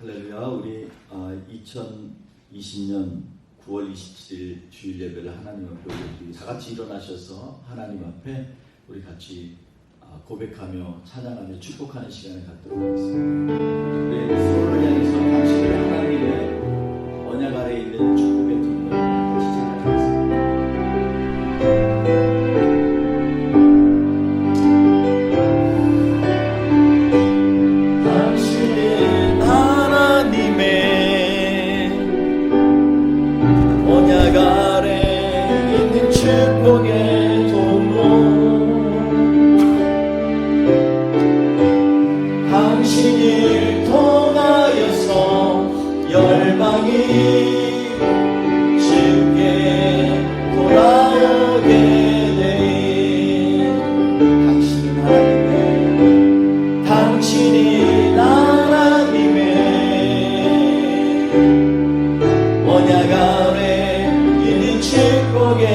할렐루야. 우리 2020년 9월 27일 주일 예배를 하나님 앞에 우리 다 같이 일어나셔서 하나님 앞에 우리 같이 고백하며 찬양하며 축복하는 시간을 갖도록 하겠습니다. 우리 서로를 향해서 당신을 하나님의 언약 아래에 있는 축복의 통로를 같이 찬양하겠습니다. 축복의 통로 당신을 통하여서 열방이 주께 돌아오게 되리. 당신이 하나님의 언약 아래 있는 축복의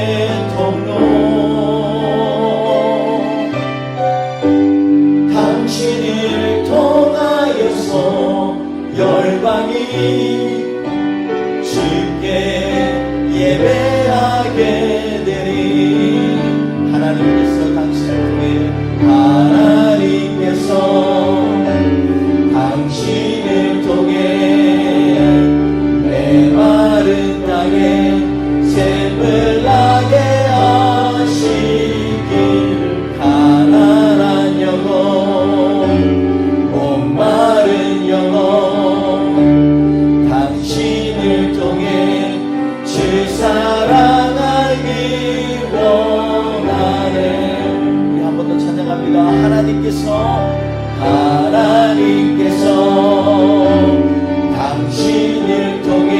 당신을 통하여서 열방이 주께 예배하게 되리. 하나님께서 당신을 통해 메마른 땅에 샘을 나게 하시길. 가난한 영혼 목마른 영혼 당신을 통해 주 사랑 알기 원하네. 우리 한 번 더 찬양합니다. 하나님께서 당신을 통해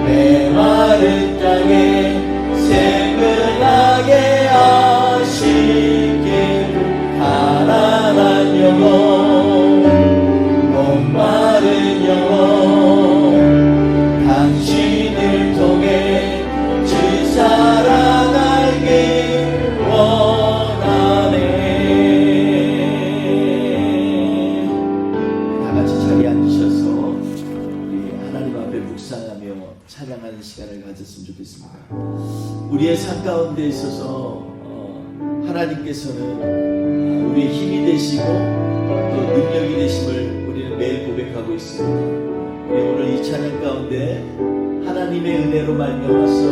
메마른 땅에 샘을 나게 하시길. 가난한 영혼 목마른 영혼 당신을 통해 주 사랑 알기 원하네. 다 같이 자리에 앉으셔서 우리 하나님 앞에 묵상하며 찬양하는 시간을 가졌으면 좋겠습니다. 우리의 삶 가운데 있어서 하나님께서는 우리의 힘이 되시고 또 능력이 되심을 우리는 매일 고백하고 있습니다. 우리 오늘 이 찬양 가운데 하나님의 은혜로 말미암아서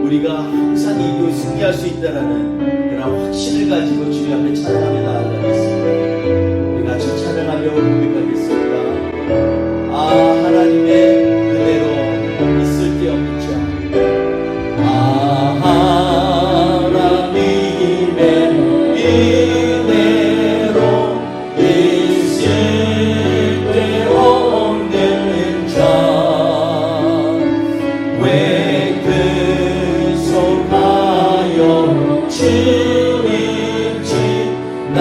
우리가 항상 이기고 승리할 수 있다라는 그런 확신을 가지고 주님 앞에 찬양하며 나아가겠습니다. 우리 같이 찬양하며 고백하겠습니다. 하나님의 은혜로 있을 데 없는 자. 하나님의 은혜로 있을 데 없는 자. 왜 그 속하여 주인지 나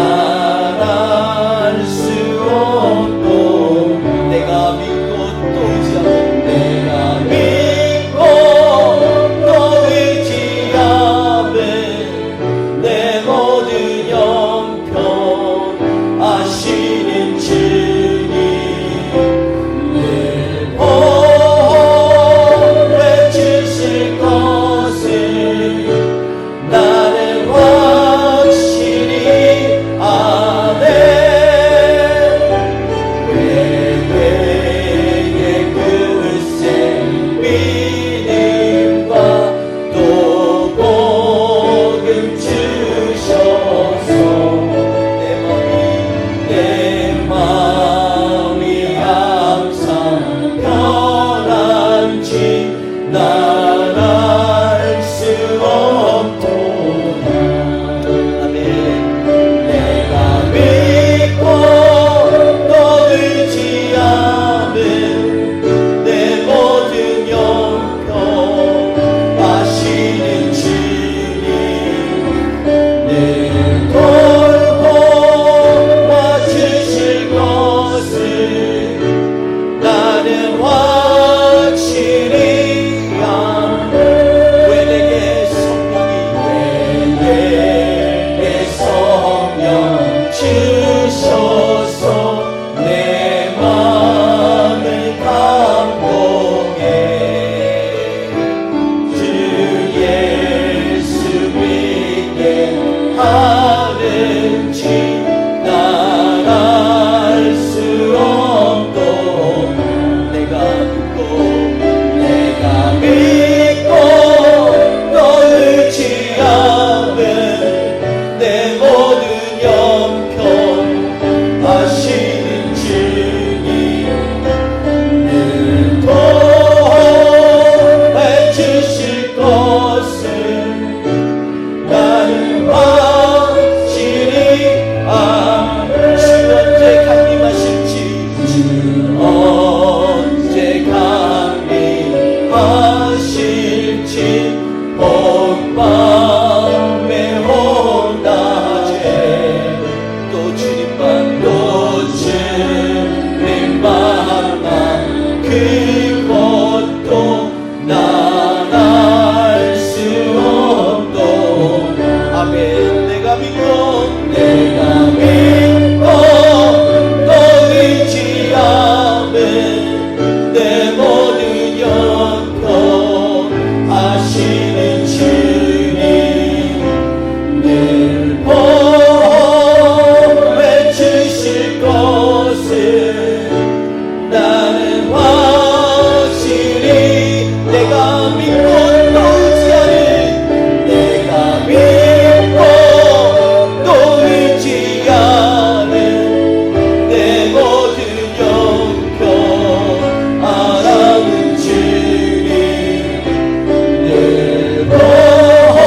그것도 난 알 수 없고 아멘. 내가 믿고 또 의지하면 내 모든 영통하시는 주님 늘 보호해 주실 것을 나는 확실히 내가 믿고 또 의지하는 내가 믿고 또 의지하는 내 모든 영경 알아는 주님 늘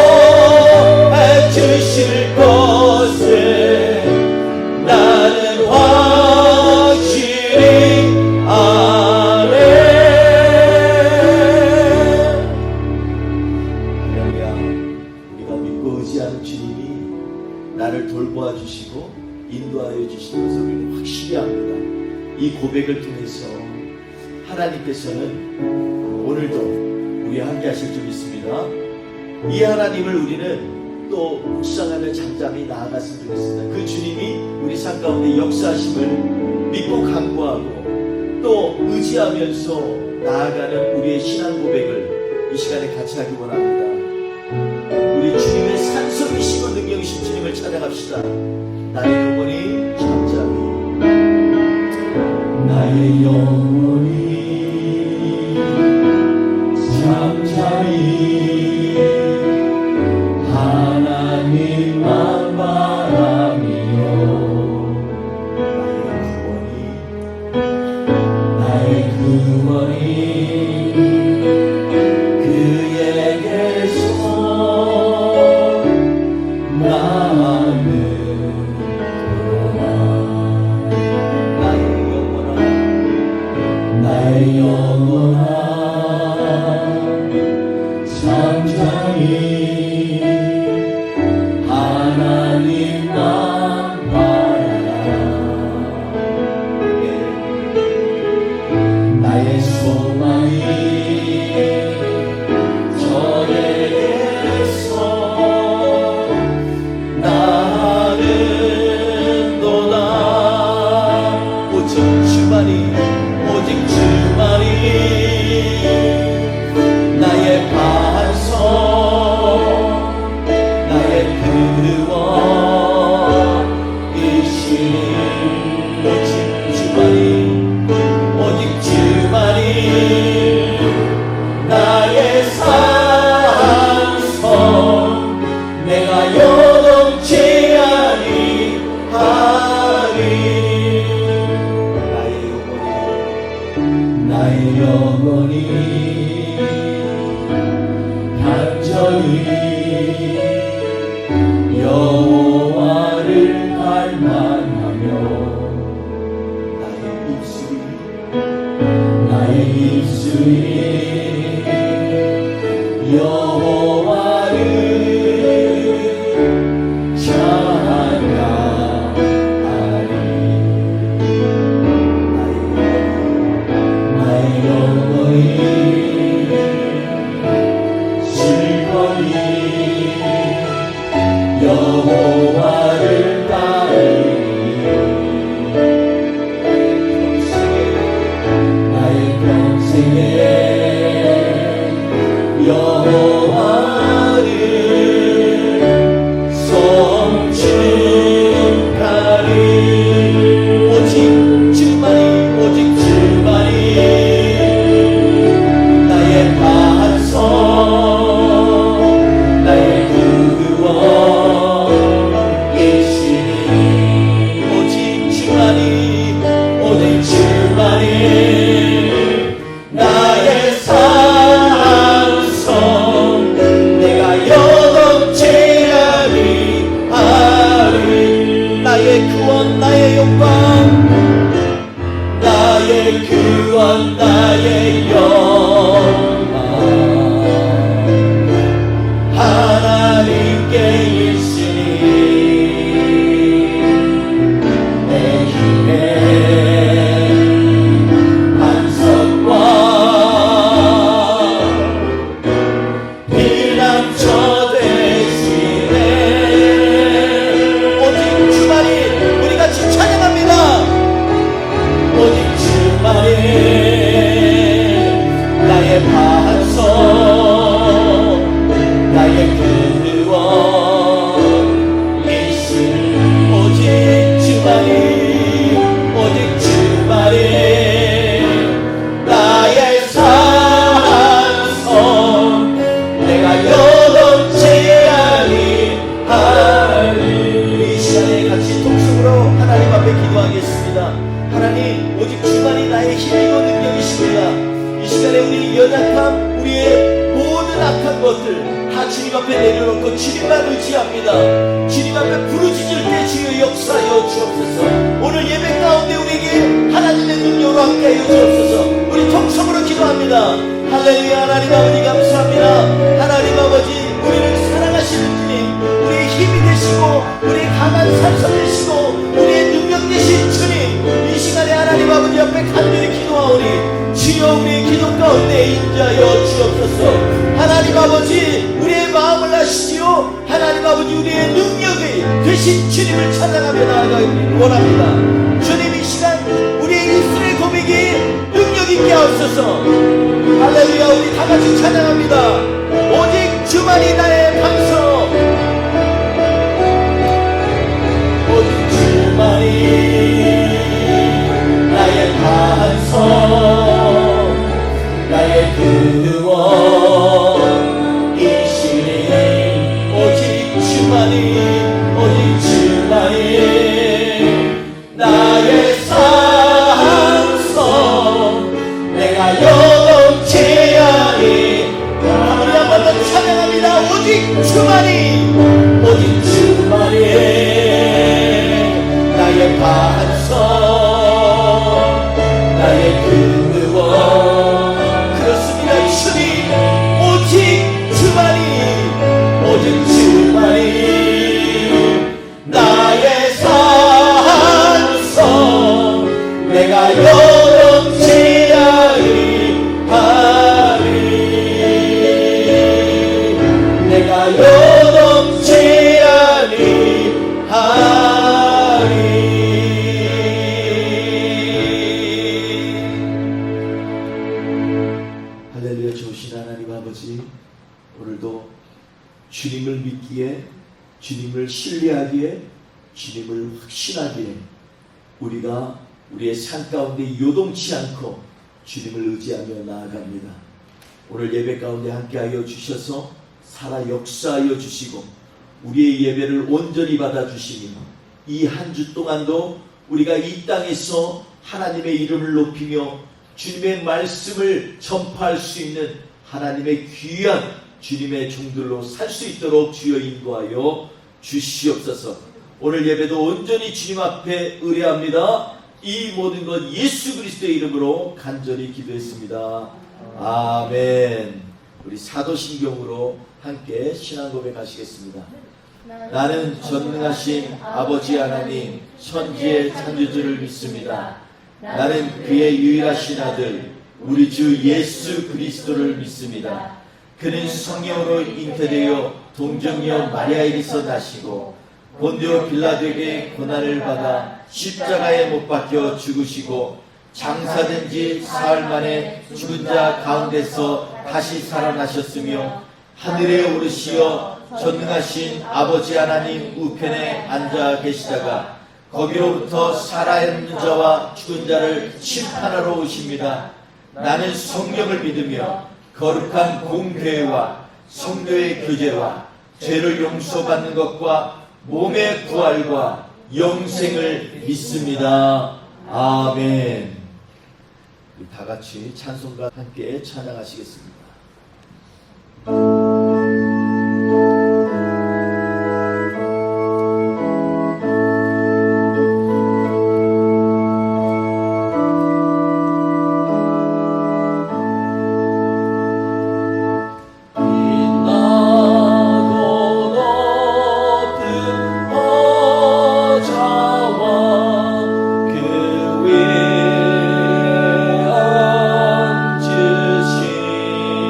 보호해 주실 것을 나는 확실히 아네. 할렐루야. 우리가 믿고 의지하는 주님이 나를 돌보아 주시고 인도하여 주시는 것을 우리는 확실히 압니다. 이 고백을 통해서 하나님께서는 오늘도 우리와 함께 하실 줄 믿습니다. 이 하나님을 우리는 또 묵상하며 잠잠히 나아갔으면 좋겠습니다. 그 주님이 우리 삶 가운데 역사하심을 믿고 간구하고 또 의지하면서 나아가는 우리의 신앙 고백을 이 시간에 같이 하기 원합니다. 우리 주님의 산성이시고 능력이신 주님을 찬양합시다. 나의 영혼이 잠잠히 나의 영혼이 잠잠히 하나님만 바라며 나의 구원이 그에게서 나는 나의 영혼아 잠잠히 하나님만 바라라. 나의 소망이 저에게서 나는 너나 오직 주만이 오직 주만이 나의 반석 나의 구원이시니 오직 주만이 오직 주만이 나의 산성 내가 요동치 아니하리. 나의 영혼이 간절히 여호와를 갈망하며 나의 입술이 여호와를 찬양하리. 나의 영혼이 슬퍼니 여호와를 따르니 나의 평생에 여호와를 송축하리. 오직 주만이 오직 주만이 나의 반석 나의 구원이시니 오직 주만이 오직 주만이 나의 산성 내가 요동치 아니하리. 나의 구원 나의 영광 나의 구원 나의 영광 하나님께 있으니 내 힘의 반석과 주만이 나의 힘이고 능력이십니다. 이 시간에 우리 연약함, 우리의 모든 악한 것들 다 주님 앞에 내려놓고 주님만 의지합니다. 주님 앞에 부르짖을 때 주여 역사하여 주옵소서. 오늘 예배 가운데 우리에게 하나님의 능력으로 함께하여 주옵소서. 우리 통성으로 기도합니다. 할렐루야. 하나님 아버지 감사합니다. 하나님 아버지, 우리를 사랑하시는 주님, 우리의 힘이 되시고 우리의 강한 산성 되시고 우리의 능력 되신 주님, 이 시간에 하나님 아버지 앞에 간절히 기도하오니 주여 우리의 기도 가운데 인자하여 주옵소서. 하나님 아버지, 우리의 마음을 아시지요. 하나님 아버지, 우리의 능력이 되신 주님을 찬양하며 나아가기 원합니다. 주님, 이 시간 우리의 입술의 고백이 능력 있게 하옵소서. 할렐루야. 우리 다 같이 찬양합니다. 오직 주만이 나의 반석, 오직 주만이 나의 반석, 나의 근원이시니 오직 주만이, 오직 주만이 나의 산성, 내가 영원치 아니. 우리 한 번 더 찬양합니다. 오직 주만이, 오직 주만이 나의 반석, 나의 근원. 그렇습니다. 주님, 오직 주만이, 오직 주만이 나의 산성, 내가 영원치 아니하리, 내가 영원치 아니하리. 할렐루야. 좋으신 하나님 아버지, 오늘도 주님을 믿기에, 주님을 신뢰하기에, 주님을 확신하기에 우리가 우리의 삶 가운데 요동치 않고 주님을 의지하며 나아갑니다. 오늘 예배 가운데 함께하여 주셔서 살아 역사하여 주시고 우리의 예배를 온전히 받아주시니 이 한 주 동안도 우리가 이 땅에서 하나님의 이름을 높이며 주님의 말씀을 전파할 수 있는 하나님의 귀한 주님의 종들로 살 수 있도록 주여 인도하여 주시옵소서. 오늘 예배도 온전히 주님 앞에 의뢰합니다. 이 모든 것 예수 그리스도의 이름으로 간절히 기도했습니다. 아멘. 우리 사도신경으로 함께 신앙 고백하시겠습니다. 나는 전능하신 아버지 하나님 천지의 창조주를 믿습니다. 나는 그의 유일하신 아들 우리 주 예수 그리스도를 믿습니다. 그는 성령으로 잉태되어 동정녀 마리아에게서 나시고 본디오 빌라도에게 고난을 받아 십자가에 못 박혀 죽으시고 장사된 지 사흘 만에 죽은 자 가운데서 다시 살아나셨으며 하늘에 오르시어 전능하신 아버지 하나님 우편에 앉아 계시다가 거기로부터 살아있는 자와 죽은 자를 심판하러 오십니다. 나는 성령을 믿으며 거룩한 공교회와 성도의 교제와 죄를 용서받는 것과 몸의 부활과 영생을 믿습니다. 아멘. 다 같이 찬송과 함께 찬양하시겠습니다. 주신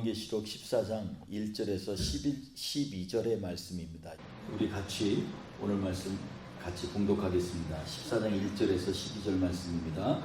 요한계시록 14장 1절에서 12절의 말씀입니다. 우리 같이 오늘 말씀 같이 봉독하겠습니다. 14장 1절에서 12절 말씀입니다.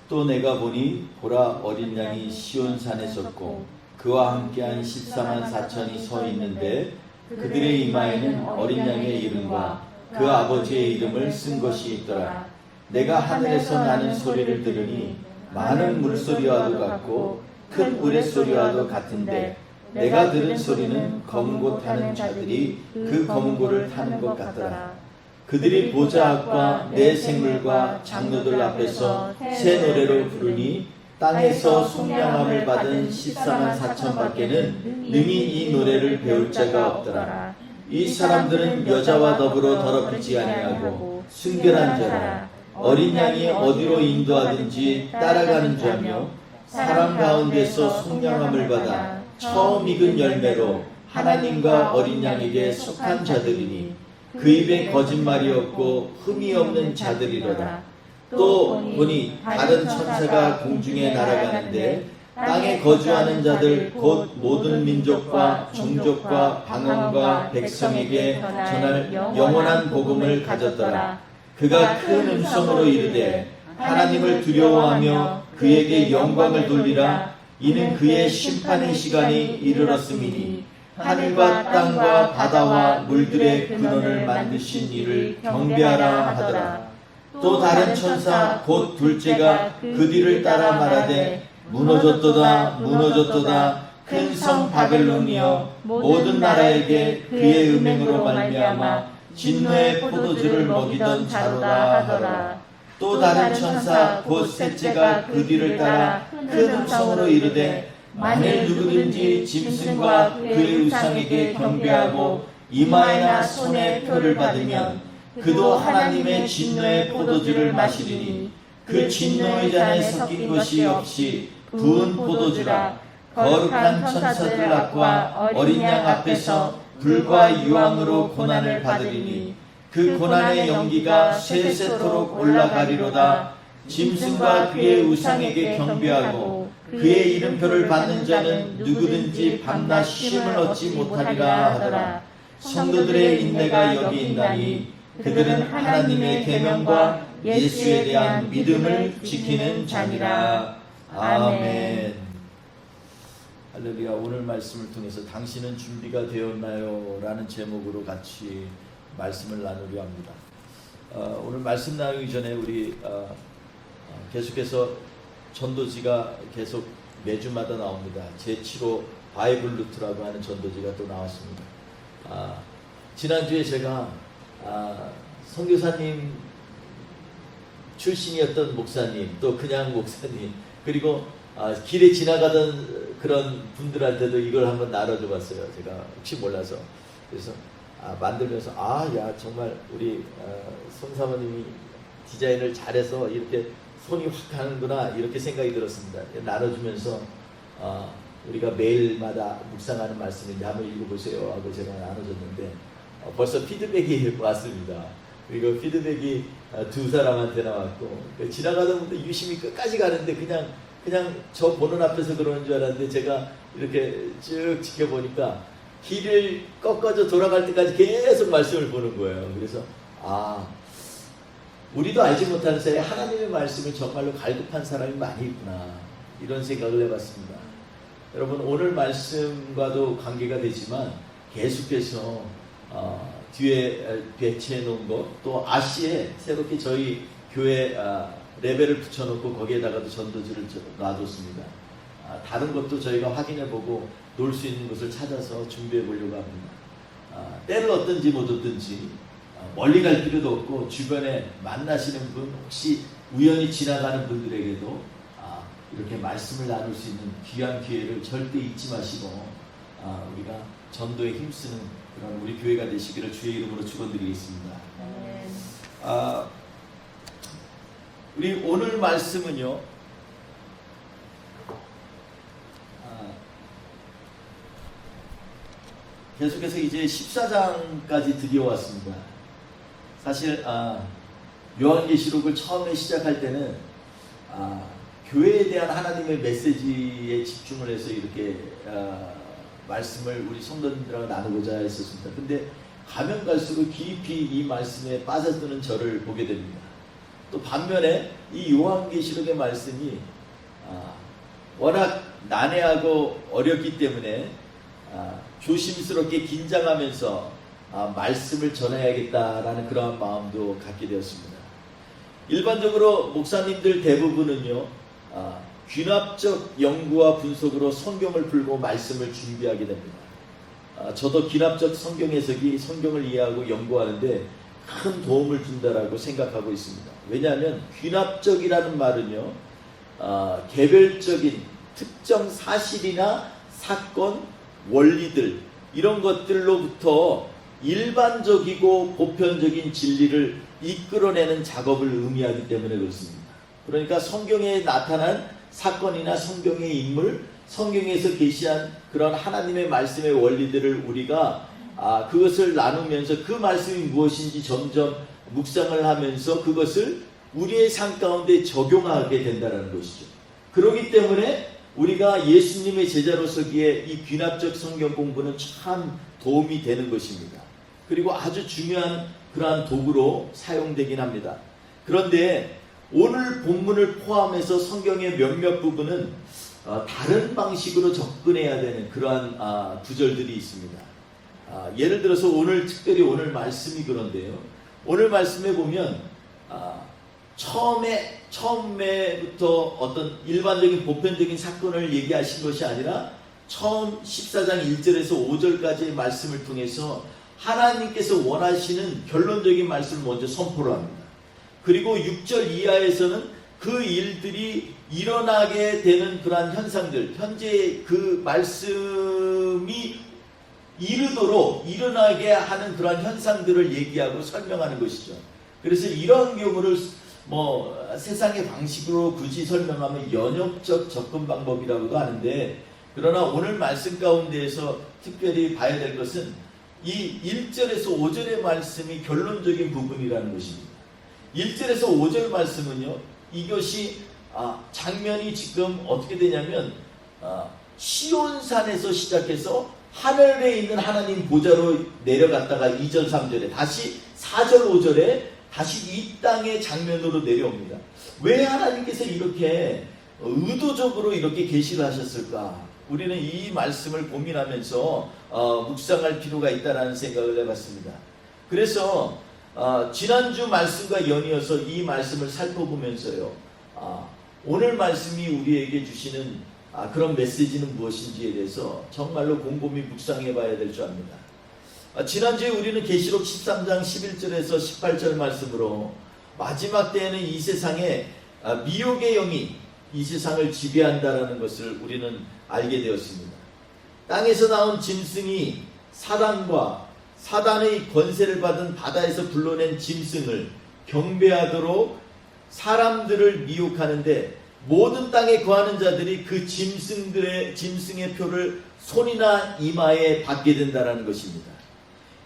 또 내가 보니 보라 어린 양이 시온산에 섰고 그와 함께한 14만 4천이 서 있는데 그들의 이마에는 어린 양의 이름과 그 아버지의 이름을 쓴 것이 있더라. 내가 하늘에서 나는 소리를 들으니 많은 물소리와도 같고 큰 우레소리와도 같은데 내가 들은 소리는 검은 고 타는 자들이 그 검은 고를 타는 것 같더라. 그들이 보좌 앞과 내 생물과 장로들 앞에서 새 노래를 부르니 땅에서 속량함을 받은 14만 4천 밖에는 능히 이 노래를 배울 자가 없더라. 이 사람들은 여자와 더불어 더럽히지 아니하고 순결한 자라. 어린 양이 어디로 인도하든지 따라가는 자며 사람 가운데서 속량함을 받아 처음 익은 열매로 하나님과 어린 양에게 속한 자들이니 그 입에 거짓말이 없고 흠이 없는 자들이로다. 또 보니 다른 천사가 공중에 날아가는데 땅에 거주하는 자들 곧 모든 민족과 종족과 방언과 백성에게 전할 영원한 복음을 가졌더라. 그가 큰 음성으로 이르되 하나님을 두려워하며 그에게 영광을 돌리라. 이는 그의 심판의 시간이 이르렀음이니 하늘과 땅과 바다와 물들의 근원을 만드신 이를 경배하라 하더라. 또 다른 천사 곧 둘째가 그 뒤를 따라 말하되 무너졌도다 무너졌도다 큰 성 바벨론이여 모든 나라에게 그의 음행으로 말미암아 진노의 포도주를 먹이던 자로다 하더라. 또 다른 천사 곧 셋째가 그 뒤를 따라 큰 음성으로 이르되 만일 누구든지 짐승과 그의 우상에게 경배하고 이마에나 손에 표를 받으면 그도 하나님의 진노의 포도주를 마시리니 그 진노의 잔에 섞인 것이 없이 부은 포도주라. 거룩한 천사들 앞과 어린 양 앞에서 불과 유황으로 고난을 받으리니 그 고난의 연기가 세세토록 올라가리로다. 짐승과 그의 우상에게 경배하고 그의 이름표를 받는 자는 누구든지 밤낮 쉼을 얻지 못하리라 하더라. 성도들의 인내가 여기 있나니 그들은 하나님의 계명과 예수에 대한 믿음을 지키는 자니라. 아멘. 할렐루야. 오늘 말씀을 통해서 당신은 준비가 되었나요? 라는 제목으로 같이 말씀을 나누려 합니다. 오늘 말씀 나누기 전에 우리 계속해서 전도지가 계속 매주마다 나옵니다. 제7호 바이블 루트라고 하는 전도지가 또 나왔습니다. 지난주에 제가 선교사님 출신이었던 목사님, 또 그냥 목사님, 그리고 길에 지나가던 그런 분들한테도 이걸 한번 나눠줘 봤어요. 제가 혹시 몰라서. 그래서 만들면서 야 정말 우리 손사모님이 디자인을 잘해서 이렇게 손이 확 가는구나 이렇게 생각이 들었습니다. 나눠주면서 우리가 매일마다 묵상하는 말씀인데 한번 읽어보세요 하고 제가 나눠줬는데 벌써 피드백이 왔습니다. 그리고 피드백이 두 사람한테 나왔고 지나가던 분들 유심히 끝까지 가는데 그냥 저 보는 앞에서 그러는 줄 알았는데 제가 이렇게 쭉 지켜보니까 길을 꺾어져 돌아갈 때까지 계속 말씀을 보는 거예요. 그래서 우리도 알지 못하는 사이에 하나님의 말씀을 정말로 갈급한 사람이 많이 있구나 이런 생각을 해봤습니다. 여러분 오늘 말씀과도 관계가 되지만 계속해서 뒤에 배치해 놓은 것 또 아시에 새롭게 저희 교회 레벨을 붙여놓고 거기에다가도 전도지를 놔뒀습니다. 다른 것도 저희가 확인해보고 놀 수 있는 곳을 찾아서 준비해 보려고 합니다. 때를 얻든지 못 얻든지 멀리 갈 필요도 없고 주변에 만나시는 분 혹시 우연히 지나가는 분들에게도 이렇게 말씀을 나눌 수 있는 귀한 기회를 절대 잊지 마시고 우리가 전도에 힘쓰는 그런 우리 교회가 되시기를 주의 이름으로 축원드리겠습니다. 우리 오늘 말씀은요. 계속해서 이제 14장까지 드디어 왔습니다. 사실 요한계시록을 처음에 시작할 때는 교회에 대한 하나님의 메시지에 집중을 해서 이렇게 말씀을 우리 성도님들하고 나누고자 했었습니다. 근데 가면 갈수록 깊이 이 말씀에 빠져드는 저를 보게 됩니다. 또 반면에 이 요한계시록의 말씀이 워낙 난해하고 어렵기 때문에 조심스럽게 긴장하면서 말씀을 전해야겠다라는 그러한 마음도 갖게 되었습니다. 일반적으로 목사님들 대부분은요, 귀납적 연구와 분석으로 성경을 풀고 말씀을 준비하게 됩니다. 저도 귀납적 성경 해석이 성경을 이해하고 연구하는데 큰 도움을 준다라고 생각하고 있습니다. 왜냐하면 귀납적이라는 말은요, 개별적인 특정 사실이나 사건, 원리들 이런 것들로부터 일반적이고 보편적인 진리를 이끌어내는 작업을 의미하기 때문에 그렇습니다. 그러니까 성경에 나타난 사건이나 성경의 인물, 성경에서 계시한 그런 하나님의 말씀의 원리들을 우리가 그것을 나누면서 그 말씀이 무엇인지 점점 묵상을 하면서 그것을 우리의 삶 가운데 적용하게 된다는 것이죠. 그렇기 때문에 우리가 예수님의 제자로 서기에 이 귀납적 성경 공부는 참 도움이 되는 것입니다. 그리고 아주 중요한 그러한 도구로 사용되긴 합니다. 그런데 오늘 본문을 포함해서 성경의 몇몇 부분은 다른 방식으로 접근해야 되는 그러한 구절들이 있습니다. 예를 들어서 특별히 오늘 말씀이 그런데요. 오늘 말씀에 보면 처음에부터 어떤 일반적인 보편적인 사건을 얘기하신 것이 아니라 처음 14장 1절에서 5절까지의 말씀을 통해서 하나님께서 원하시는 결론적인 말씀을 먼저 선포를 합니다. 그리고 6절 이하에서는 그 일들이 일어나게 되는 그러한 현상들, 현재 그 말씀이 이르도록 일어나게 하는 그러한 현상들을 얘기하고 설명하는 것이죠. 그래서 이런 경우를 세상의 방식으로 굳이 설명하면 연역적 접근 방법이라고도 하는데, 그러나 오늘 말씀 가운데에서 특별히 봐야 될 것은 이 1절에서 5절의 말씀이 결론적인 부분이라는 것입니다. 1절에서 5절 말씀은요, 이것이 장면이 지금 어떻게 되냐면 시온산에서 시작해서 하늘에 있는 하나님 보좌로 내려갔다가 2절 3절에 다시 4절 5절에 다시 이 땅의 장면으로 내려옵니다. 왜 하나님께서 이렇게 의도적으로 이렇게 계시를 하셨을까? 우리는 이 말씀을 고민하면서 묵상할 필요가 있다는 생각을 해봤습니다. 그래서 지난주 말씀과 연이어서 이 말씀을 살펴보면서요, 오늘 말씀이 우리에게 주시는 그런 메시지는 무엇인지에 대해서 정말로 곰곰이 묵상해 봐야 될 줄 압니다. 지난주에 우리는 계시록 13장 11절에서 18절 말씀으로 마지막 때에는 이 세상에 미혹의 영이 이 세상을 지배한다라는 것을 우리는 알게 되었습니다. 땅에서 나온 짐승이 사단과 사단의 권세를 받은 바다에서 불러낸 짐승을 경배하도록 사람들을 미혹하는데, 모든 땅에 거하는 자들이 그 짐승의 표를 손이나 이마에 받게 된다는 것입니다.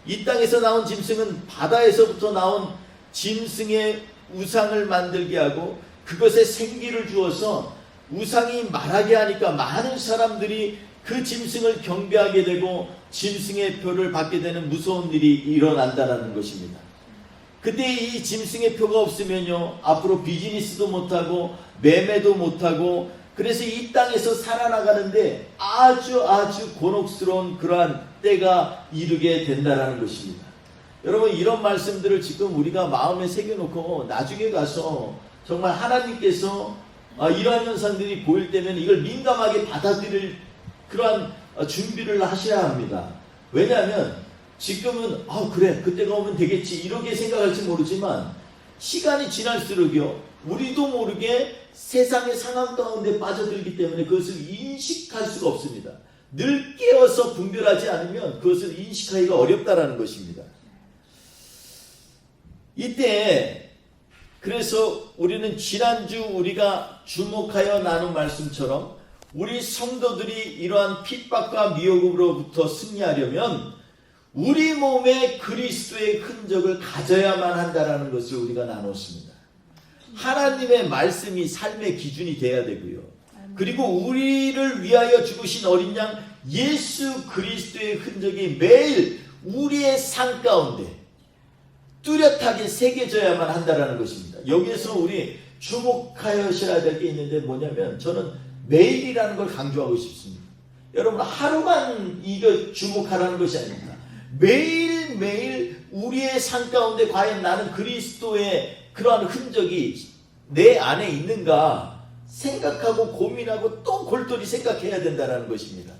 이 땅에서 나온 짐승은 바다에서부터 나온 짐승의 우상을 만들게 하고 그것에 생기를 주어서 우상이 말하게 하니까 많은 사람들이 그 짐승을 경배하게 되고 짐승의 표를 받게 되는 무서운 일이 일어난다는 것입니다. 그때 이 짐승의 표가 없으면요, 앞으로 비즈니스도 못하고 매매도 못하고, 그래서 이 땅에서 살아나가는데 아주 곤혹스러운 그러한 때가 이르게 된다는 것입니다. 여러분, 이런 말씀들을 지금 우리가 마음에 새겨놓고 나중에 가서 정말 하나님께서 이러한 현상들이 보일 때면 이걸 민감하게 받아들일 그러한 준비를 하셔야 합니다. 왜냐하면 지금은 그래, 그때가 오면 되겠지 이렇게 생각할지 모르지만 시간이 지날수록요, 우리도 모르게 세상의 상황 가운데 빠져들기 때문에 그것을 인식할 수가 없습니다. 늘 깨어서 분별하지 않으면 그것을 인식하기가 어렵다라는 것입니다. 이때 그래서 우리는 지난주 우리가 주목하여 나눈 말씀처럼 우리 성도들이 이러한 핍박과 미혹으로부터 승리하려면 우리 몸에 그리스도의 흔적을 가져야만 한다라는 것을 우리가 나눴습니다. 하나님의 말씀이 삶의 기준이 돼야 되고요. 그리고 우리를 위하여 죽으신 어린 양 예수 그리스도의 흔적이 매일 우리의 삶 가운데 뚜렷하게 새겨져야만 한다는 것입니다. 여기에서 우리 주목하셔야 될 게 있는데 뭐냐면, 저는 매일이라는 걸 강조하고 싶습니다. 여러분, 하루만 이거 주목하라는 것이 아닙니다. 매일매일 우리의 삶 가운데 과연 나는 그리스도의 그러한 흔적이 내 안에 있는가 생각하고 고민하고 또 골똘히 생각해야 된다는 것입니다.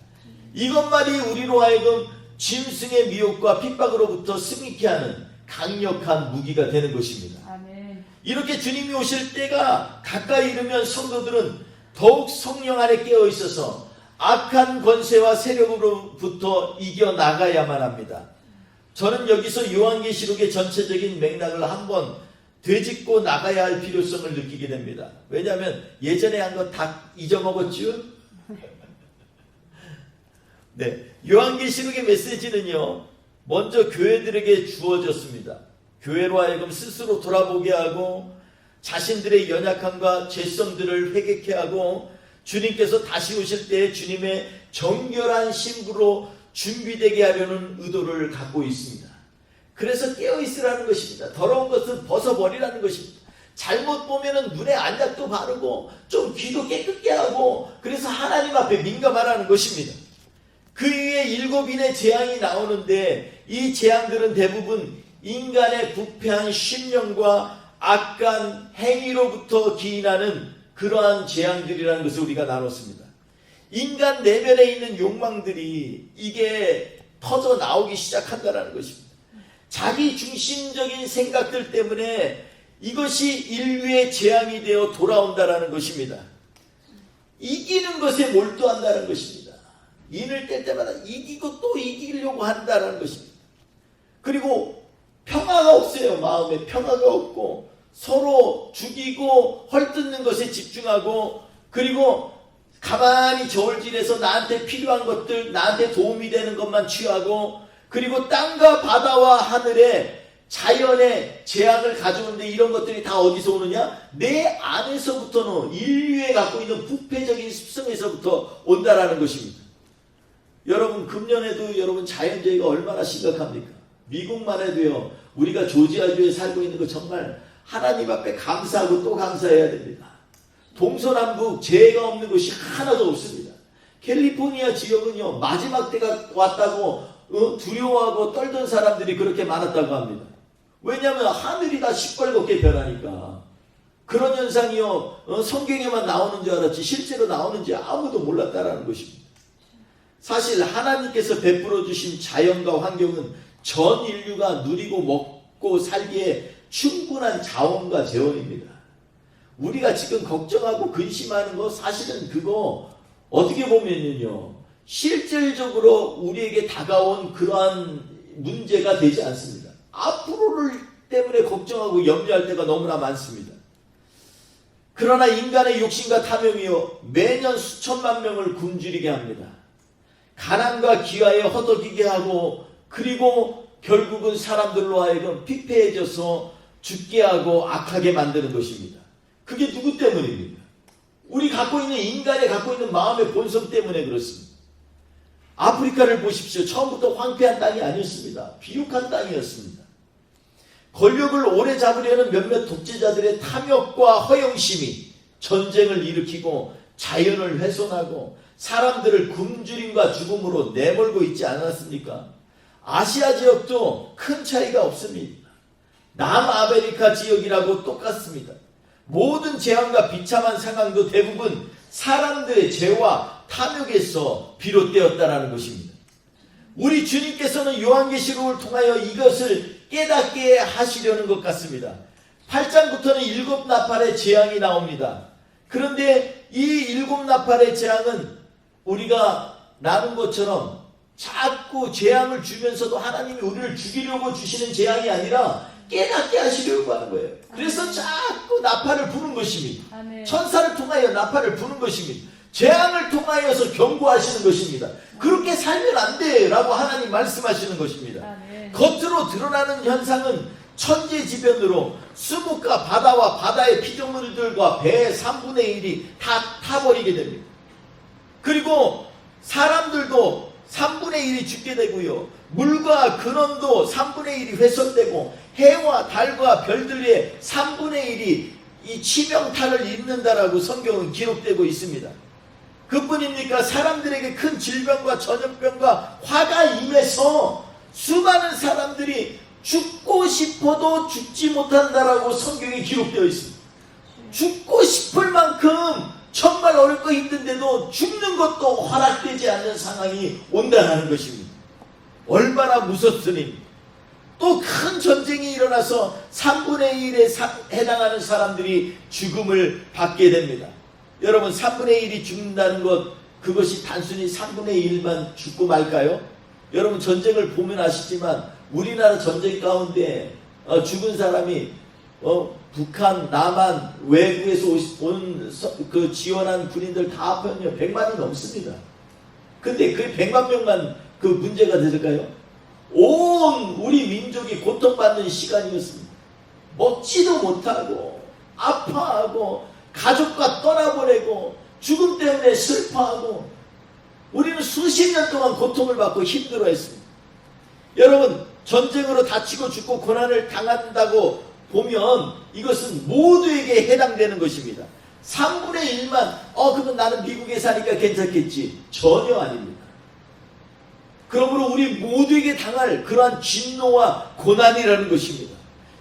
이것만이 우리로 하여금 짐승의 미혹과 핍박으로부터 승리케 하는 강력한 무기가 되는 것입니다. 아멘. 이렇게 주님이 오실 때가 가까이 이르면 성도들은 더욱 성령 안에 깨어 있어서 악한 권세와 세력으로부터 이겨나가야만 합니다. 저는 여기서 요한계시록의 전체적인 맥락을 한번 되짚고 나가야 할 필요성을 느끼게 됩니다. 왜냐하면 예전에 한 거 다 잊어먹었죠? 네, 요한계시록의 메시지는요, 먼저 교회들에게 주어졌습니다. 교회로 하여금 스스로 돌아보게 하고 자신들의 연약함과 죄성들을 회개케 하고 주님께서 다시 오실 때 주님의 정결한 신부로 준비되게 하려는 의도를 갖고 있습니다. 그래서 깨어있으라는 것입니다. 더러운 것은 벗어버리라는 것입니다. 잘못 보면은 눈에 안약도 바르고 좀 귀도 깨끗게 하고, 그래서 하나님 앞에 민감하라는 것입니다. 그 위에 7인의 재앙이 나오는데, 이 재앙들은 대부분 인간의 부패한 심령과 악한 행위로부터 기인하는 그러한 재앙들이라는 것을 우리가 나눴습니다. 인간 내면에 있는 욕망들이 이게 터져 나오기 시작한다는 것입니다. 자기 중심적인 생각들 때문에 이것이 인류의 재앙이 되어 돌아온다는 것입니다. 이기는 것에 몰두한다는 것입니다. 인을 뗄 때마다 이기고 또 이기려고 한다는 것입니다. 그리고 평화가 없어요. 마음에 평화가 없고 서로 죽이고 헐뜯는 것에 집중하고, 그리고 가만히 저울질해서 나한테 필요한 것들, 나한테 도움이 되는 것만 취하고, 그리고 땅과 바다와 하늘에 자연의 재앙을 가져오는데 이런 것들이 다 어디서 오느냐? 내 안에서부터는, 인류에 갖고 있는 부패적인 습성에서부터 온다라는 것입니다. 여러분, 금년에도 여러분 자연재해가 얼마나 심각합니까? 미국만 해도요, 우리가 조지아주에 살고 있는 거 정말 하나님 앞에 감사하고 또 감사해야 됩니다. 동서남북 재해가 없는 곳이 하나도 없습니다. 캘리포니아 지역은요, 마지막 때가 왔다고 두려워하고 떨던 사람들이 그렇게 많았다고 합니다. 왜냐하면 하늘이 다 시뻘겋게 변하니까. 그런 현상이요, 성경에만 나오는 줄 알았지 실제로 나오는지 아무도 몰랐다라는 것입니다. 사실 하나님께서 베풀어 주신 자연과 환경은 전 인류가 누리고 먹고 살기에 충분한 자원과 재원입니다. 우리가 지금 걱정하고 근심하는 거 사실은 그거 어떻게 보면요, 실질적으로 우리에게 다가온 그러한 문제가 되지 않습니다. 앞으로를 때문에 걱정하고 염려할 때가 너무나 많습니다. 그러나 인간의 욕심과 탐욕이요, 매년 수천만 명을 굶주리게 합니다. 가난과 기아에 허덕이게 하고, 그리고 결국은 사람들로 하여금 피폐해져서 죽게 하고 악하게 만드는 것입니다. 그게 누구 때문입니까? 우리 갖고 있는, 인간이 갖고 있는 마음의 본성 때문에 그렇습니다. 아프리카를 보십시오. 처음부터 황폐한 땅이 아니었습니다. 비옥한 땅이었습니다. 권력을 오래 잡으려는 몇몇 독재자들의 탐욕과 허영심이 전쟁을 일으키고 자연을 훼손하고 사람들을 굶주림과 죽음으로 내몰고 있지 않았습니까? 아시아 지역도 큰 차이가 없습니다. 남아메리카 지역이라고 똑같습니다. 모든 재앙과 비참한 상황도 대부분 사람들의 죄와 탐욕에서 비롯되었다는 것입니다. 우리 주님께서는 요한계시록을 통하여 이것을 깨닫게 하시려는 것 같습니다. 8장부터는 7 나팔의 재앙이 나옵니다. 그런데 이 7 나팔의 재앙은 우리가 나눈 것처럼 자꾸 재앙을 주면서도 하나님이 우리를 죽이려고 주시는 재앙이 아니라 깨닫게 하시려고 하는 거예요. 그래서 자꾸 나팔을 부는 것입니다. 천사를 통하여 나팔을 부는 것입니다. 재앙을 통하여서 경고하시는 것입니다. 그렇게 살면 안 돼 라고 하나님 말씀하시는 것입니다. 겉으로 드러나는 현상은 천재지변으로 수묵과 바다와 바다의 피조물들과 배의 3분의 1이 다 타버리게 됩니다. 그리고 사람들도 3분의 1이 죽게 되고요. 물과 근원도 3분의 1이 훼손되고 해와 달과 별들의 3분의 1이 이 치명타를 입는다라고 성경은 기록되고 있습니다. 그뿐입니까? 사람들에게 큰 질병과 전염병과 화가 임해서 수많은 사람들이 죽고 싶어도 죽지 못한다라고 성경에 기록되어 있습니다. 죽고 싶을 만큼 정말 어렵고 힘든데도 죽는 것도 허락되지 않는 상황이 온다는 것입니다. 얼마나 무섭으니 또 큰 전쟁이 일어나서 3분의 1에 해당하는 사람들이 죽음을 받게 됩니다. 여러분 3분의 1이 죽는다는 것, 그것이 단순히 3분의 1만 죽고 말까요? 여러분 전쟁을 보면 아시지만 우리나라 전쟁 가운데 죽은 사람이 북한, 남한, 외국에서 온 그 지원한 군인들 다 합하면 100만이 넘습니다. 근데 그 100만 명만 그 문제가 됐을까요? 온 우리 민족이 고통받는 시간이었습니다. 먹지도 못하고 아파하고 가족과 떠나보내고 죽음 때문에 슬퍼하고 우리는 수십 년 동안 고통을 받고 힘들어했습니다. 여러분 전쟁으로 다치고 죽고 고난을 당한다고 보면 이것은 모두에게 해당되는 것입니다. 3분의 1만 그러면 나는 미국에 사니까 괜찮겠지. 전혀 아닙니다. 그러므로 우리 모두에게 당할 그러한 진노와 고난이라는 것입니다.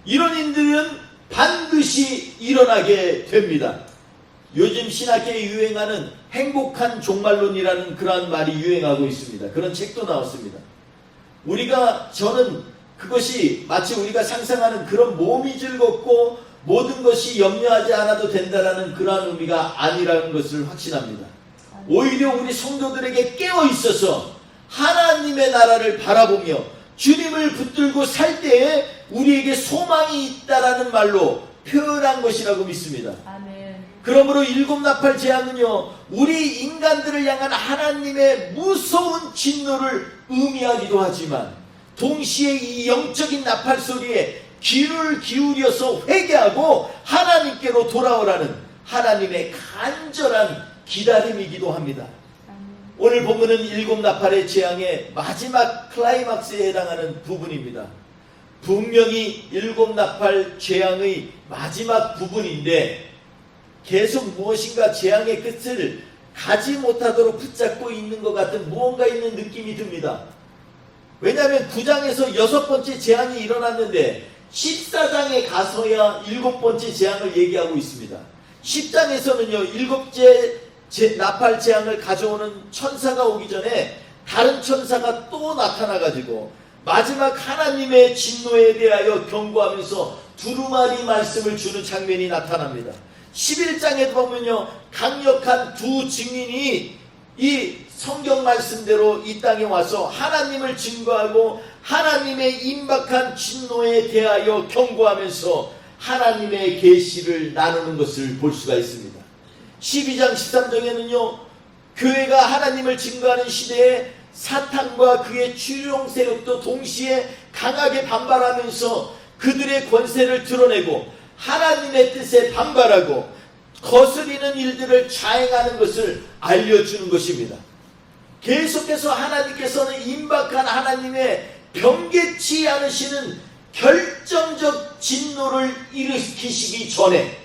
이런 일들은 반드시 일어나게 됩니다. 요즘 신학계에 유행하는 행복한 종말론이라는 그러한 말이 유행하고 있습니다. 그런 책도 나왔습니다. 저는 그것이 마치 우리가 상상하는 그런 몸이 즐겁고 모든 것이 염려하지 않아도 된다라는 그러한 의미가 아니라는 것을 확신합니다. 오히려 우리 성도들에게 깨어 있어서 하나님의 나라를 바라보며 주님을 붙들고 살 때에 우리에게 소망이 있다라는 말로 표현한 것이라고 믿습니다. 아멘. 그러므로 일곱 나팔 재앙은요, 우리 인간들을 향한 하나님의 무서운 진노를 의미하기도 하지만 동시에 이 영적인 나팔 소리에 귀를 기울여서 회개하고 하나님께로 돌아오라는 하나님의 간절한 기다림이기도 합니다. 오늘 본문은 일곱 나팔의 재앙의 마지막 클라이막스에 해당하는 부분입니다. 분명히 일곱 나팔 재앙의 마지막 부분인데 계속 무엇인가 재앙의 끝을 가지 못하도록 붙잡고 있는 것 같은 무언가 있는 느낌이 듭니다. 왜냐하면 9장에서 6번째 재앙이 일어났는데 14장에 가서야 7번째 재앙을 얘기하고 있습니다. 10장에서는요 7째 나팔 재앙을 가져오는 천사가 오기 전에 다른 천사가 또 나타나가지고 마지막 하나님의 진노에 대하여 경고하면서 두루마리 말씀을 주는 장면이 나타납니다. 11장에 보면요 강력한 두 증인이 이 성경 말씀대로 이 땅에 와서 하나님을 증거하고 하나님의 임박한 진노에 대하여 경고하면서 하나님의 계시를 나누는 것을 볼 수가 있습니다. 12장 13장에는요 교회가 하나님을 증거하는 시대에 사탄과 그의 추종 세력도 동시에 강하게 반발하면서 그들의 권세를 드러내고 하나님의 뜻에 반발하고 거스리는 일들을 자행하는 것을 알려주는 것입니다. 계속해서 하나님께서는 임박한 하나님의 변개치 않으시는 결정적 진노를 일으키시기 전에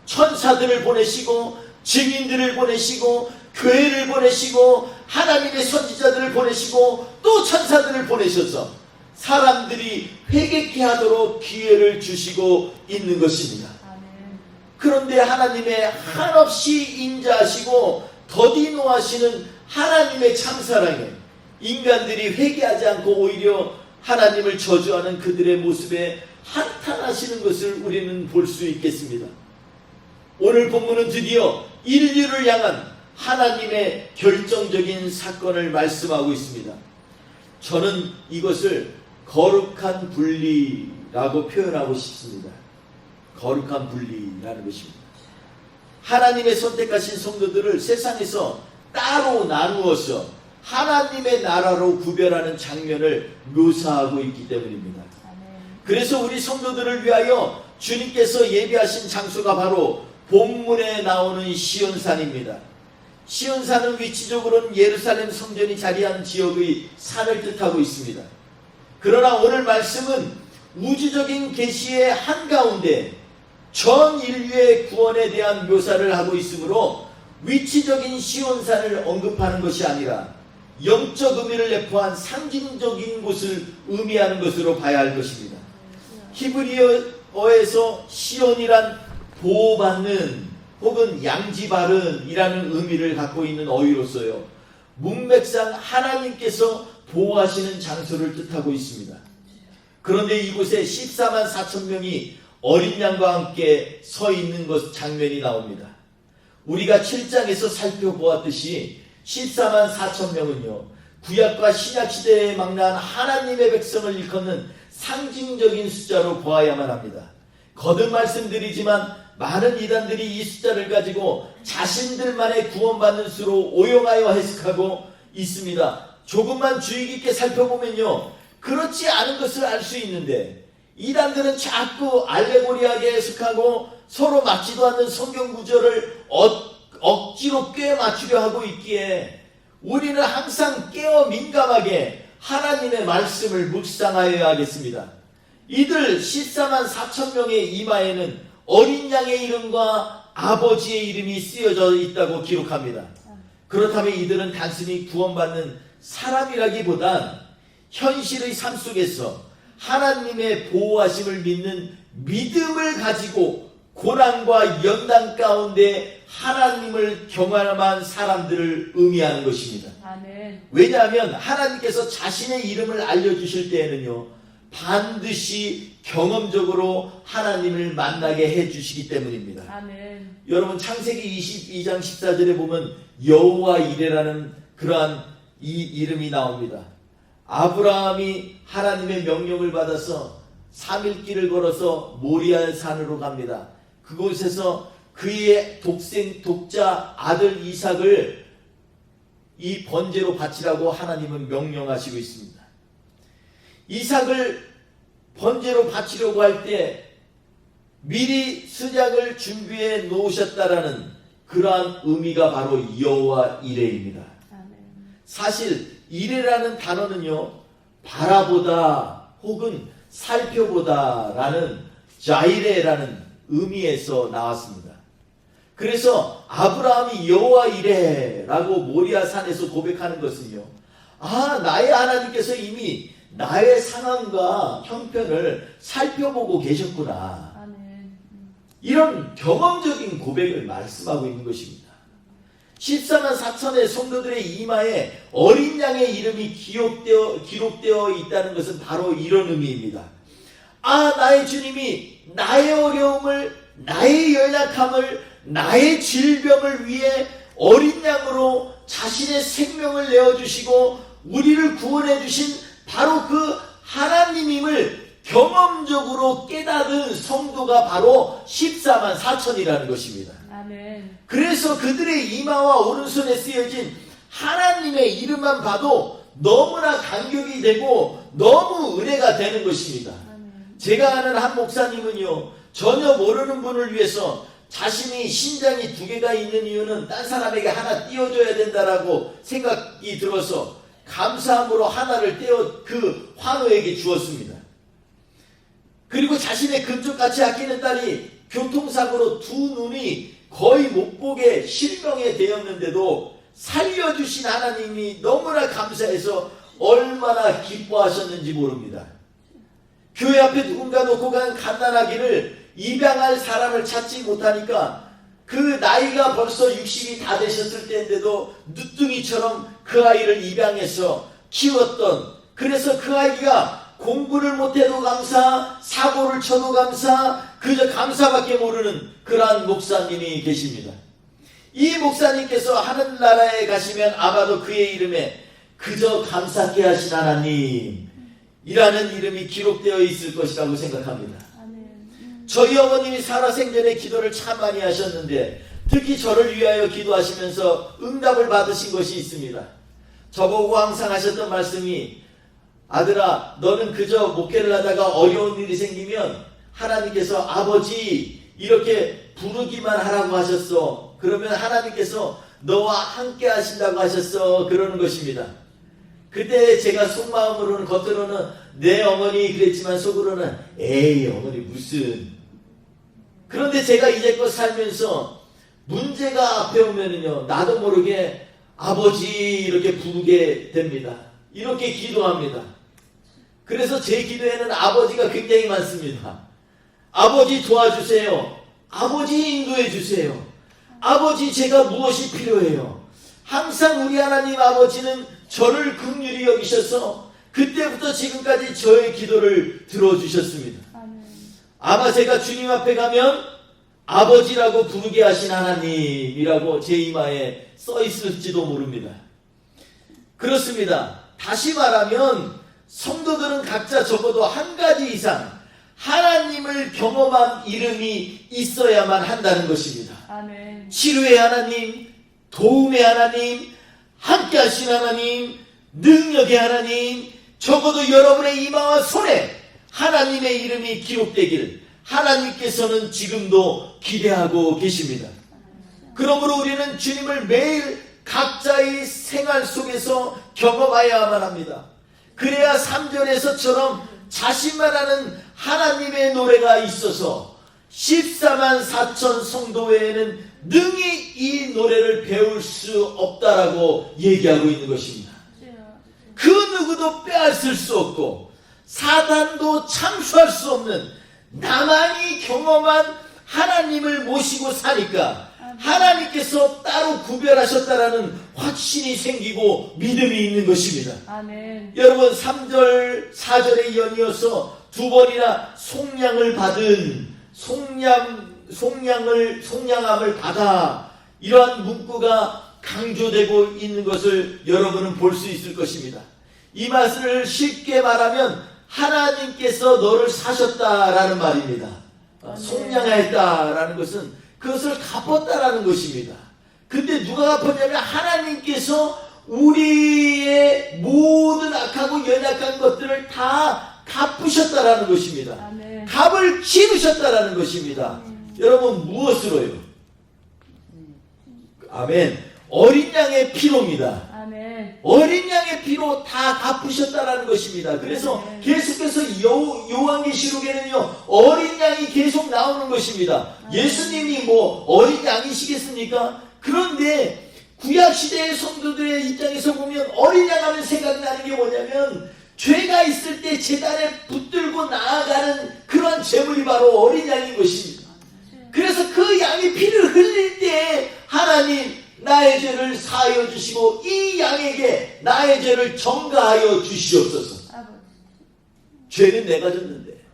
천사들을 보내시고 증인들을 보내시고 교회를 보내시고 하나님의 선지자들을 보내시고 또 천사들을 보내셔서 사람들이 회개케 하도록 기회를 주시고 있는 것입니다. 그런데 하나님의 한없이 인자하시고 더디 노하시는 하나님의 참사랑에 인간들이 회개하지 않고 오히려 하나님을 저주하는 그들의 모습에 한탄하시는 것을 우리는 볼 수 있겠습니다. 오늘 본문은 드디어 인류를 향한 하나님의 결정적인 사건을 말씀하고 있습니다. 저는 이것을 거룩한 분리라고 표현하고 싶습니다. 거룩한 분리라는 것입니다. 하나님의 선택하신 성도들을 세상에서 따로 나누어서 하나님의 나라로 구별하는 장면을 묘사하고 있기 때문입니다. 그래서 우리 성도들을 위하여 주님께서 예비하신 장소가 바로 본문에 나오는 시온산입니다. 시온산은 위치적으로는 예루살렘 성전이 자리한 지역의 산을 뜻하고 있습니다. 그러나 오늘 말씀은 우주적인 계시의 한가운데 전 인류의 구원에 대한 묘사를 하고 있으므로 위치적인 시온산을 언급하는 것이 아니라 영적 의미를 내포한 상징적인 곳을 의미하는 것으로 봐야 할 것입니다. 히브리어에서 시온이란 보호받는 혹은 양지바른이라는 의미를 갖고 있는 어휘로서요, 문맥상 하나님께서 보호하시는 장소를 뜻하고 있습니다. 그런데 이곳에 14만 4천 명이 어린 양과 함께 서 있는 것 장면이 나옵니다. 우리가 7장에서 살펴보았듯이 14만 4천 명은요, 구약과 신약 시대에 망라한 하나님의 백성을 일컫는 상징적인 숫자로 보아야만 합니다. 거듭 말씀드리지만 많은 이단들이 이 숫자를 가지고 자신들만의 구원받는 수로 오용하여 해석하고 있습니다. 조금만 주의 깊게 살펴보면요, 그렇지 않은 것을 알 수 있는데 이단들은 자꾸 알레고리하게 해석하고 서로 맞지도 않는 성경 구절을 억지로 꿰 맞추려 하고 있기에 우리는 항상 깨어 민감하게 하나님의 말씀을 묵상하여야 하겠습니다. 이들 14만 4천 명의 이마에는 어린 양의 이름과 아버지의 이름이 쓰여져 있다고 기록합니다. 그렇다면 이들은 단순히 구원받는 사람이라기보단 현실의 삶 속에서 하나님의 보호하심을 믿는 믿음을 가지고 고난과 연단 가운데 하나님을 경험한 사람들을 의미하는 것입니다. 아멘. 왜냐하면 하나님께서 자신의 이름을 알려주실 때에는요, 반드시 경험적으로 하나님을 만나게 해주시기 때문입니다. 아멘. 여러분, 창세기 22장 14절에 보면 여호와 이레라는 그러한 이 이름이 나옵니다. 아브라함이 하나님의 명령을 받아서 3일 길을 걸어서 모리아 산으로 갑니다. 그곳에서 그의 독자 아들 이삭을 이 번제로 바치라고 하나님은 명령하시고 있습니다. 이삭을 번제로 바치려고 할 때 미리 스작을 준비해 놓으셨다라는 그러한 의미가 바로 여호와 이레입니다. 사실 이레라는 단어는요, 바라보다 혹은 살펴보다라는 자이레라는 의미에서 나왔습니다. 그래서 아브라함이 여호와 이레라고 모리아 산에서 고백하는 것은요, 나의 하나님께서 이미 나의 상황과 형편을 살펴보고 계셨구나, 이런 경험적인 고백을 말씀하고 있는 것입니다. 14만 4천의 성도들의 이마에 어린 양의 이름이 기록되어 있다는 것은 바로 이런 의미입니다. 나의 주님이 나의 어려움을, 나의 연약함을, 나의 질병을 위해 어린 양으로 자신의 생명을 내어주시고 우리를 구원해 주신 바로 그 하나님임을 경험적으로 깨닫은 성도가 바로 14만 4천이라는 것입니다. 아멘. 그래서 그들의 이마와 오른손에 쓰여진 하나님의 이름만 봐도 너무나 감격이 되고 너무 은혜가 되는 것입니다. 아멘. 제가 아는 한 목사님은요, 전혀 모르는 분을 위해서 자신이 신장이 2개가 있는 이유는 딴 사람에게 하나 띄워줘야 된다라고 생각이 들어서 감사함으로 하나를 떼어 그 환우에게 주었습니다. 그리고 자신의 금쪽같이 아끼는 딸이 교통사고로 2눈이 거의 못 보게 실명이 되었는데도 살려주신 하나님이 너무나 감사해서 얼마나 기뻐하셨는지 모릅니다. 교회 앞에 누군가 놓고 간 갓난아기를 입양할 사람을 찾지 못하니까 그 나이가 벌써 60이 다 되셨을 때인데도 누뚱이처럼 그 아이를 입양해서 키웠던, 그래서 그 아이가 공부를 못해도 감사, 사고를 쳐도 감사, 그저 감사밖에 모르는 그러한 목사님이 계십니다. 이 목사님께서 하늘나라에 가시면 아마도 그의 이름에 그저 감사케 하신 하나님 이라는 이름이 기록되어 있을 것이라고 생각합니다. 저희 어머님이 살아생전에 기도를 참 많이 하셨는데 특히 저를 위하여 기도하시면서 응답을 받으신 것이 있습니다. 저보고 항상 하셨던 말씀이, 아들아, 너는 그저 목회를 하다가 어려운 일이 생기면 하나님께서 아버지 이렇게 부르기만 하라고 하셨어. 그러면 하나님께서 너와 함께 하신다고 하셨어. 그러는 것입니다. 그때 제가 속마음으로는, 겉으로는 내 어머니 그랬지만 속으로는 에이 어머니 무슨. 그런데 제가 이제껏 살면서 문제가 앞에 오면은요, 나도 모르게 아버지 이렇게 부르게 됩니다. 이렇게 기도합니다. 그래서 제 기도에는 아버지가 굉장히 많습니다. 아버지 도와주세요. 아버지 인도해 주세요. 아버지 제가 무엇이 필요해요. 항상 우리 하나님 아버지는 저를 긍휼히 여기셔서 그때부터 지금까지 저의 기도를 들어주셨습니다. 아마 제가 주님 앞에 가면 아버지라고 부르게 하신 하나님이라고 제 이마에 써 있을지도 모릅니다. 그렇습니다. 다시 말하면 성도들은 각자 적어도 한 가지 이상 하나님을 경험한 이름이 있어야만 한다는 것입니다. 아멘. 치료의 하나님, 도움의 하나님, 함께 하신 하나님, 능력의 하나님, 적어도 여러분의 이마와 손에 하나님의 이름이 기록되길 하나님께서는 지금도 기대하고 계십니다. 그러므로 우리는 주님을 매일 각자의 생활 속에서 경험하여야만 합니다. 그래야 3절에서처럼 자신만 하는 하나님의 노래가 있어서 14만 4천 성도 외에는 능히 이 노래를 배울 수 없다라고 얘기하고 있는 것입니다. 그 누구도 빼앗을 수 없고 사단도 참수할 수 없는 나만이 경험한 하나님을 모시고 사니까 하나님께서 따로 구별하셨다라는 확신이 생기고 믿음이 있는 것입니다. 아멘. 여러분 3절 4절에 연이어서 두 번이나 속량을 받은 속량함을 받아 이러한 문구가 강조되고 있는 것을 여러분은 볼 수 있을 것입니다. 이 말씀을 쉽게 말하면 하나님께서 너를 사셨다라는 말입니다. 속량하였다라는 것은 그것을 갚았다라는 것입니다. 근데 누가 갚았냐면 하나님께서 우리의 모든 악하고 연약한 것들을 다 갚으셨다라는 것입니다. 아멘. 값을 치르셨다라는 것입니다. 여러분 무엇으로요? 아멘. 어린 양의 피로입니다. 아멘. 어린 양의 피로 다 갚으셨다라는 것입니다. 그래서 계속해서 요한계시록에는요 어린 양이 계속 나오는 것입니다. 예수님이 뭐 어린 양이시겠습니까? 그런데 구약시대의 성도들의 입장에서 보면 어린 양 하면 생각나는 게 뭐냐면 죄가 있을 때 제단에 붙들고 나아가는 그런 제물이 바로 어린 양인 것입니다. 그래서 그 양이 피를 흘릴 때 하나님 나의 죄를 사하여 주시고 이 양에게 나의 죄를 전가하여 주시옵소서. 죄는 내가 졌는데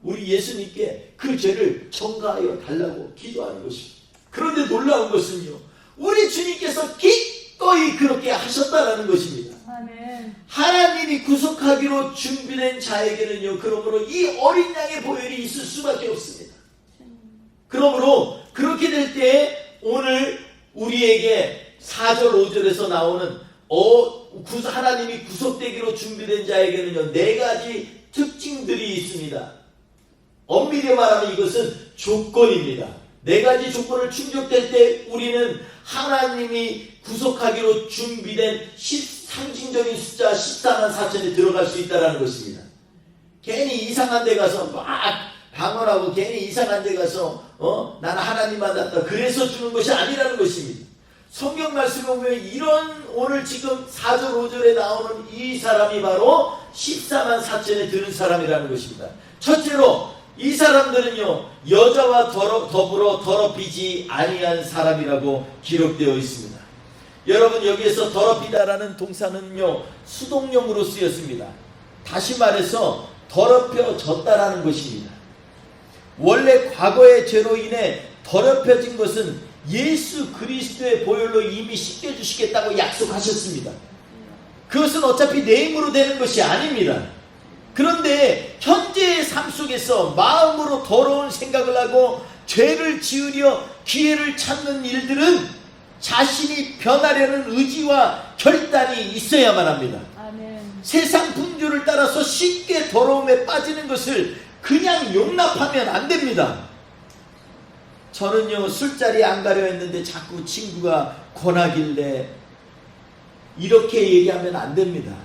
우리 예수님께 그 죄를 전가하여 달라고 기도하는 것입니다. 그런데 놀라운 것은요 우리 주님께서 기꺼이 그렇게 하셨다라는 것입니다. 아멘. 하나님이 구속하기로 준비된 자에게는요 그러므로 이 어린 양의 보혈이 있을 수밖에 없습니다. 그러므로 그렇게 될 때 오늘 우리에게 4절 5절에서 나오는 하나님이 구속되기로 준비된 자에게는요 4가지 특징들이 있습니다. 엄밀히 말하면 이것은 조건입니다. 4가지 조건을 충족될 때 우리는 하나님이 구속하기로 준비된 상징적인 숫자 14만 4천에 들어갈 수 있다는 것입니다. 괜히 이상한 데 가서 막 방언하고 괜히 이상한 데 가서 나는 하나님 만났다 그래서 주는 것이 아니라는 것입니다. 성경 말씀에 보면 이런 오늘 지금 4절 5절에 나오는 이 사람이 바로 14만 4천에 드는 사람이라는 것입니다. 첫째로 이 사람들은요 여자와 더불어 더럽히지 아니한 사람이라고 기록되어 있습니다. 여러분 여기에서 더럽히다라는 동사는요 수동용으로 쓰였습니다. 다시 말해서 더럽혀졌다라는 것입니다. 원래 과거의 죄로 인해 더럽혀진 것은 예수 그리스도의 보혈로 이미 씻겨주시겠다고 약속하셨습니다. 그것은 어차피 내 힘으로 되는 것이 아닙니다. 그런데 현재의 삶 속에서 마음으로 더러운 생각을 하고 죄를 지으려 기회를 찾는 일들은 자신이 변하려는 의지와 결단이 있어야만 합니다. 아멘. 세상 풍조를 따라서 쉽게 더러움에 빠지는 것을 그냥 용납하면 안 됩니다. 저는요, 술자리에 안 가려 했는데 자꾸 친구가 권하길래 이렇게 얘기하면 안 됩니다.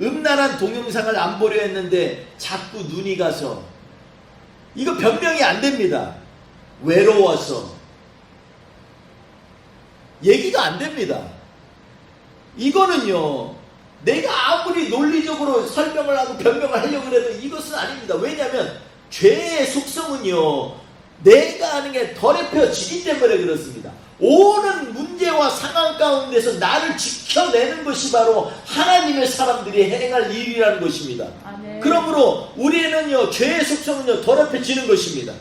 음란한 동영상을 안 보려 했는데 자꾸 눈이 가서, 이거 변명이 안 됩니다. 외로워서. 얘기가 안 됩니다. 이거는요, 내가 아무리 논리적으로 설명을 하고 변명을 하려고 해도 이것은 아닙니다. 왜냐하면 죄의 속성은요, 내가 하는 게 더럽혀지기 때문에 그렇습니다. 오는 문제와 상황 가운데서 나를 지켜내는 것이 바로 하나님의 사람들이 행할 일이라는 것입니다. 그러므로 우리는요, 죄의 속성은요, 더럽혀지는 것입니다.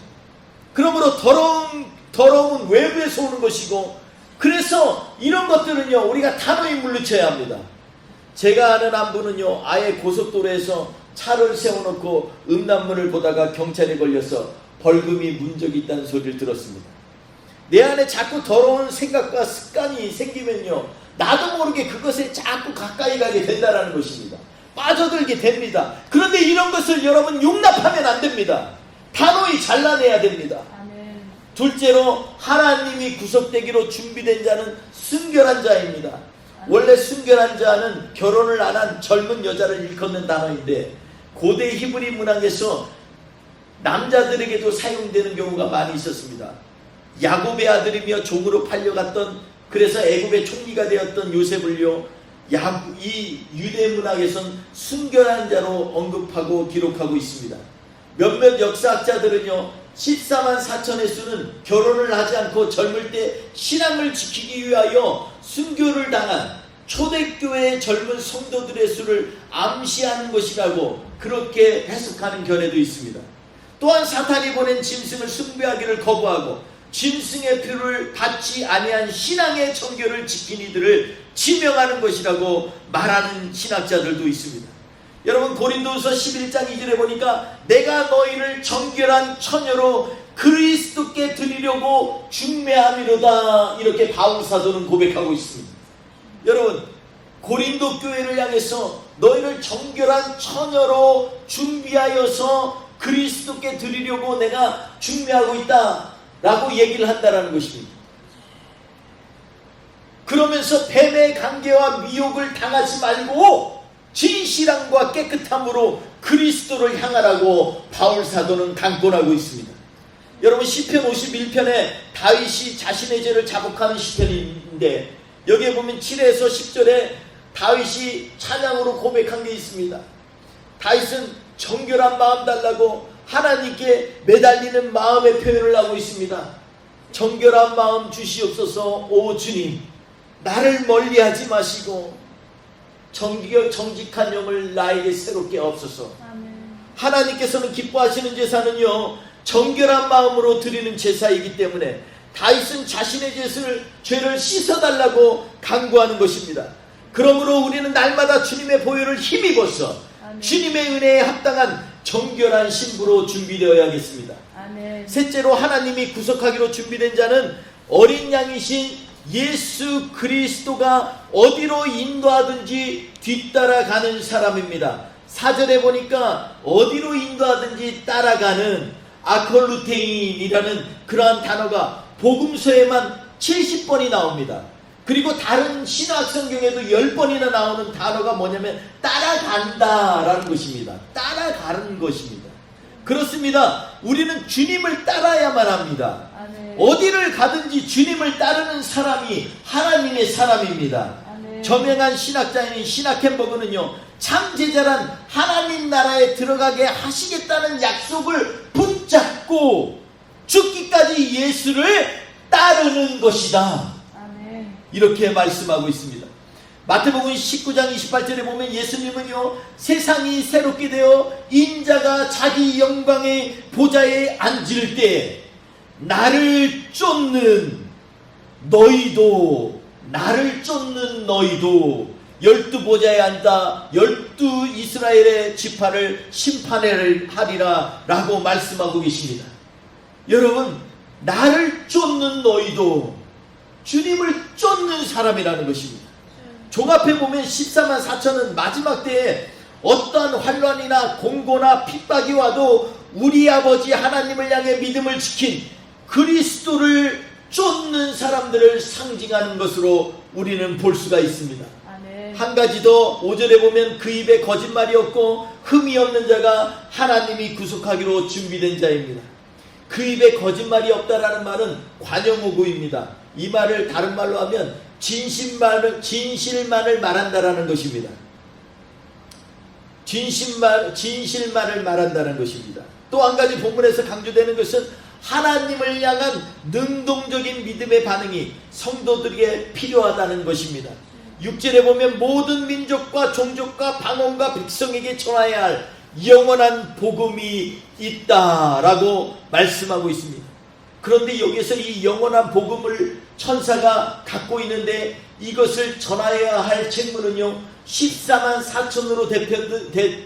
그러므로 더러움은 외부에서 오는 것이고, 그래서 이런 것들은요, 우리가 단호히 물리쳐야 합니다. 제가 아는 한 분은요, 아예 고속도로에서 차를 세워놓고 음란물을 보다가 경찰에 걸려서 벌금이 문 적이 있다는 소리를 들었습니다. 내 안에 자꾸 더러운 생각과 습관이 생기면요, 나도 모르게 그것에 자꾸 가까이 가게 된다는 것입니다. 빠져들게 됩니다. 그런데 이런 것을 여러분 용납하면 안 됩니다. 단호히 잘라내야 됩니다. 아멘. 둘째로, 하나님이 구속되기로 준비된 자는 순결한 자입니다. 원래 순결한 자는 결혼을 안 한 젊은 여자를 일컫는 단어인데, 고대 히브리 문학에서 남자들에게도 사용되는 경우가 많이 있었습니다. 야곱의 아들이며 종으로 팔려갔던, 그래서 애굽의 총리가 되었던 요셉을요, 이 유대 문학에선 순결한 자로 언급하고 기록하고 있습니다. 몇몇 역사학자들은요, 14만 4천의 수는 결혼을 하지 않고 젊을 때 신앙을 지키기 위하여 순교를 당한 초대교회의 젊은 성도들의 수를 암시하는 것이라고 그렇게 해석하는 견해도 있습니다. 또한 사탄이 보낸 짐승을 숭배하기를 거부하고 짐승의 표를 받지 아니한 신앙의 정결을 지킨 이들을 지명하는 것이라고 말하는 신학자들도 있습니다. 여러분, 고린도후서 11장 2절에 보니까 내가 너희를 정결한 처녀로 그리스도께 드리려고 중매함이로다, 이렇게 바울 사도는 고백하고 있습니다. 여러분, 고린도 교회를 향해서 너희를 정결한 처녀로 준비하여서 그리스도께 드리려고 내가 중매하고 있다 라고 얘기를 한다는 것입니다. 그러면서 뱀의 관계와 미혹을 당하지 말고 진실함과 깨끗함으로 그리스도를 향하라고 바울 사도는 강권하고 있습니다. 여러분, 시편 51편에 다윗이 자신의 죄를 자복하는 시편인데, 여기에 보면 7에서 10절에 다윗이 찬양으로 고백한 게 있습니다. 다윗은 정결한 마음 달라고 하나님께 매달리는 마음의 표현을 하고 있습니다. 정결한 마음 주시옵소서. 오 주님, 나를 멀리하지 마시고 정직한 영을 나에게 새롭게 없소서. 하나님께서는 기뻐하시는 제사는요, 정결한 마음으로 드리는 제사이기 때문에 다윗은 자신의 죄를 씻어달라고 간구하는 것입니다. 그러므로 우리는 날마다 주님의 보혈을 힘입어서 주님의 은혜에 합당한 정결한 신부로 준비되어야겠습니다. 아멘. 셋째로, 하나님이 구속하기로 준비된 자는 어린 양이신 예수 그리스도가 어디로 인도하든지 뒤따라가는 사람입니다. 4절에 보니까 어디로 인도하든지 따라가는 아콜루테인이라는 그러한 단어가 복음서에만 70번이 나옵니다. 그리고 다른 신학 성경에도 10번이나 나오는 단어가 뭐냐면 따라간다라는 것입니다. 따라가는 것입니다. 그렇습니다. 우리는 주님을 따라야만 합니다. 아멘. 어디를 가든지 주님을 따르는 사람이 하나님의 사람입니다. 아멘. 저명한 신학자인 시나켄버그는요, 참 제자란 하나님 나라에 들어가게 하시겠다는 약속을 붙잡고 죽기까지 예수를 따르는 것이다, 이렇게 말씀하고 있습니다. 마태복음 19장 28절에 보면 예수님은요, 세상이 새롭게 되어 인자가 자기 영광의 보좌에 앉을 때 나를 쫓는 너희도 12보좌에 앉아 12 이스라엘의 지파를 심판하리라 라고 말씀하고 계십니다. 여러분, 나를 쫓는 너희도 주님을 쫓는 사람이라는 것입니다. 종합해 보면 14만 4천은 마지막 때에 어떠한 환란이나 공고나 핍박이 와도 우리 아버지 하나님을 향해 믿음을 지킨 그리스도를 쫓는 사람들을 상징하는 것으로 우리는 볼 수가 있습니다. 한 가지 더 5절에 보면 그 입에 거짓말이 없고 흠이 없는 자가 하나님이 구속하기로 준비된 자입니다. 그 입에 거짓말이 없다라는 말은 관용어구입니다. 이 말을 다른 말로 하면 진실만을 말한다라는 것입니다. 진실만을 말한다는 것입니다. 또 한 가지 본문에서 강조되는 것은 하나님을 향한 능동적인 믿음의 반응이 성도들에게 필요하다는 것입니다. 6절에 보면 모든 민족과 종족과 방언과 백성에게 전하여야 할 영원한 복음이 있다라고 말씀하고 있습니다. 그런데 여기서 이 영원한 복음을 천사가 갖고 있는데 이것을 전하여야 할 책무는요 14만 4천으로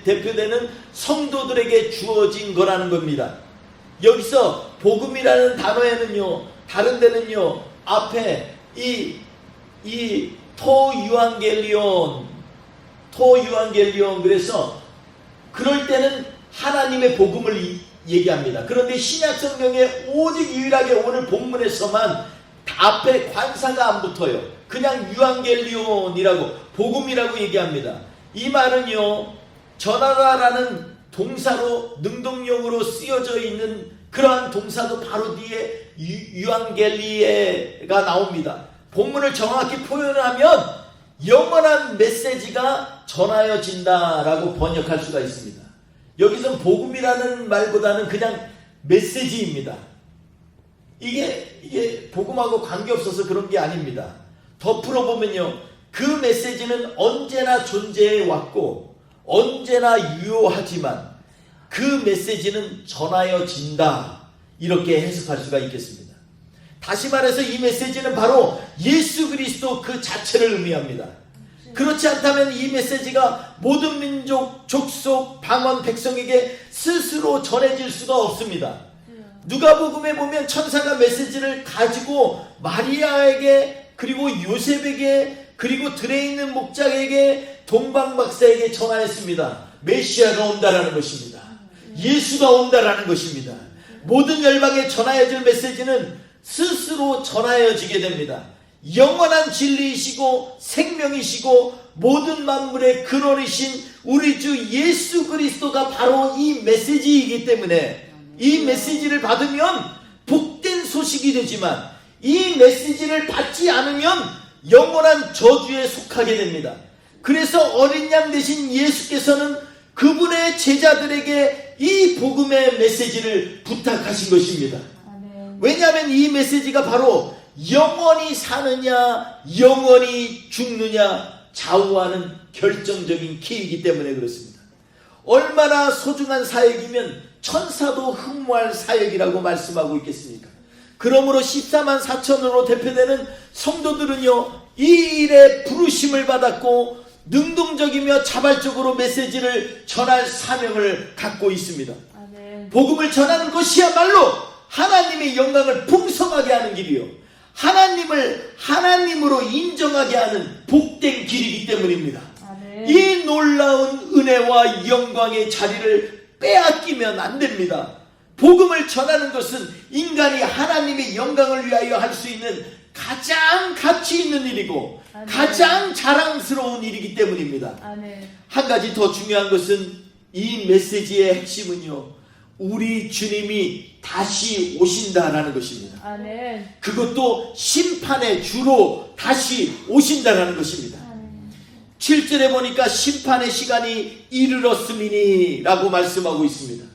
대표되는 성도들에게 주어진 거라는 겁니다. 여기서 복음이라는 단어에는요 다른 데는요 앞에 이 토유앙겔리온 그래서 그럴 때는 하나님의 복음을 얘기합니다. 그런데 신약 성경에 오직 유일하게 오늘 본문에서만 앞에 관사가 안 붙어요. 그냥 유앙겔리온이라고 복음이라고 얘기합니다. 이 말은요 전하다라는 동사로 능동용으로 쓰여져 있는 그러한 동사도 바로 뒤에 유앙겔리에가 나옵니다. 본문을 정확히 표현하면 영원한 메시지가 전하여진다라고 번역할 수가 있습니다. 여기서 복음이라는 말보다는 그냥 메시지입니다. 이게 복음하고 관계없어서 그런 게 아닙니다. 더 풀어보면요 그 메시지는 언제나 존재해 왔고 언제나 유효하지만 그 메시지는 전하여진다 이렇게 해석할 수가 있겠습니다. 다시 말해서 이 메시지는 바로 예수 그리스도 그 자체를 의미합니다. 그렇지 않다면 이 메시지가 모든 민족, 족속, 방언, 백성에게 스스로 전해질 수가 없습니다. 누가복음에 보면 천사가 메시지를 가지고 마리아에게 그리고 요셉에게 그리고 들에 있는 목자에게 동방박사에게 전하였습니다. 메시아가 온다라는 것입니다. 예수가 온다라는 것입니다. 모든 열방에 전하여질 메시지는 스스로 전하여지게 됩니다. 영원한 진리이시고 생명이시고 모든 만물의 근원이신 우리 주 예수 그리스도가 바로 이 메시지이기 때문에 이 메시지를 받으면 복된 소식이 되지만 이 메시지를 받지 않으면 영원한 저주에 속하게 됩니다. 그래서 어린 양 되신 예수께서는 그분의 제자들에게 이 복음의 메시지를 부탁하신 것입니다. 왜냐하면 이 메시지가 바로 영원히 사느냐 영원히 죽느냐 좌우하는 결정적인 키이기 때문에 그렇습니다. 얼마나 소중한 사역이면 천사도 흠모할 사역이라고 말씀하고 있겠습니까? 그러므로 14만 4천으로 대표되는 성도들은요 이 일에 부르심을 받았고 능동적이며 자발적으로 메시지를 전할 사명을 갖고 있습니다. 복음을 전하는 것이야말로 하나님의 영광을 풍성하게 하는 길이요 하나님을 하나님으로 인정하게 하는 복된 길이기 때문입니다. 이 놀라운 은혜와 영광의 자리를 빼앗기면 안 됩니다. 복음을 전하는 것은 인간이 하나님의 영광을 위하여 할 수 있는 가장 가치 있는 일이고 가장 자랑스러운 일이기 때문입니다. 한 가지 더 중요한 것은 이 메시지의 핵심은요 우리 주님이 다시 오신다라는 것입니다. 그것도 심판의 주로 다시 오신다라는 것입니다. 7절에 보니까 심판의 시간이 이르렀음이니 라고 말씀하고 있습니다.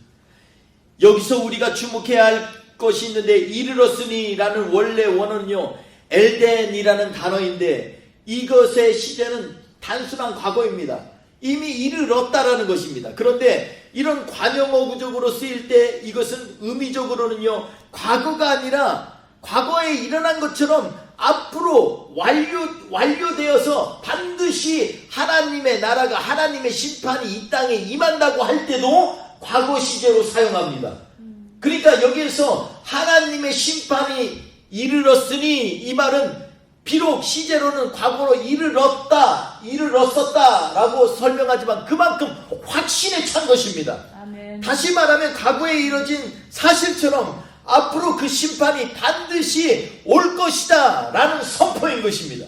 여기서 우리가 주목해야 할 것이 있는데 이르렀으니 라는 원래 원어는요 엘덴이라는 단어인데 이것의 시제는 단순한 과거입니다. 이미 이르렀다라는 것입니다. 그런데 이런 관용어구적으로 쓰일 때 이것은 의미적으로는요 과거가 아니라 과거에 일어난 것처럼 앞으로 완료되어서 반드시 하나님의 나라가 하나님의 심판이 이 땅에 임한다고 할 때도 과거 시제로 사용합니다. 그러니까 여기에서 하나님의 심판이 이르렀으니 이 말은 비록 시제로는 과거로 이르렀었다 라고 설명하지만 그만큼 확신에 찬 것입니다. 아멘. 다시 말하면 과거에 이뤄진 사실처럼 앞으로 그 심판이 반드시 올 것이다 라는 선포인 것입니다.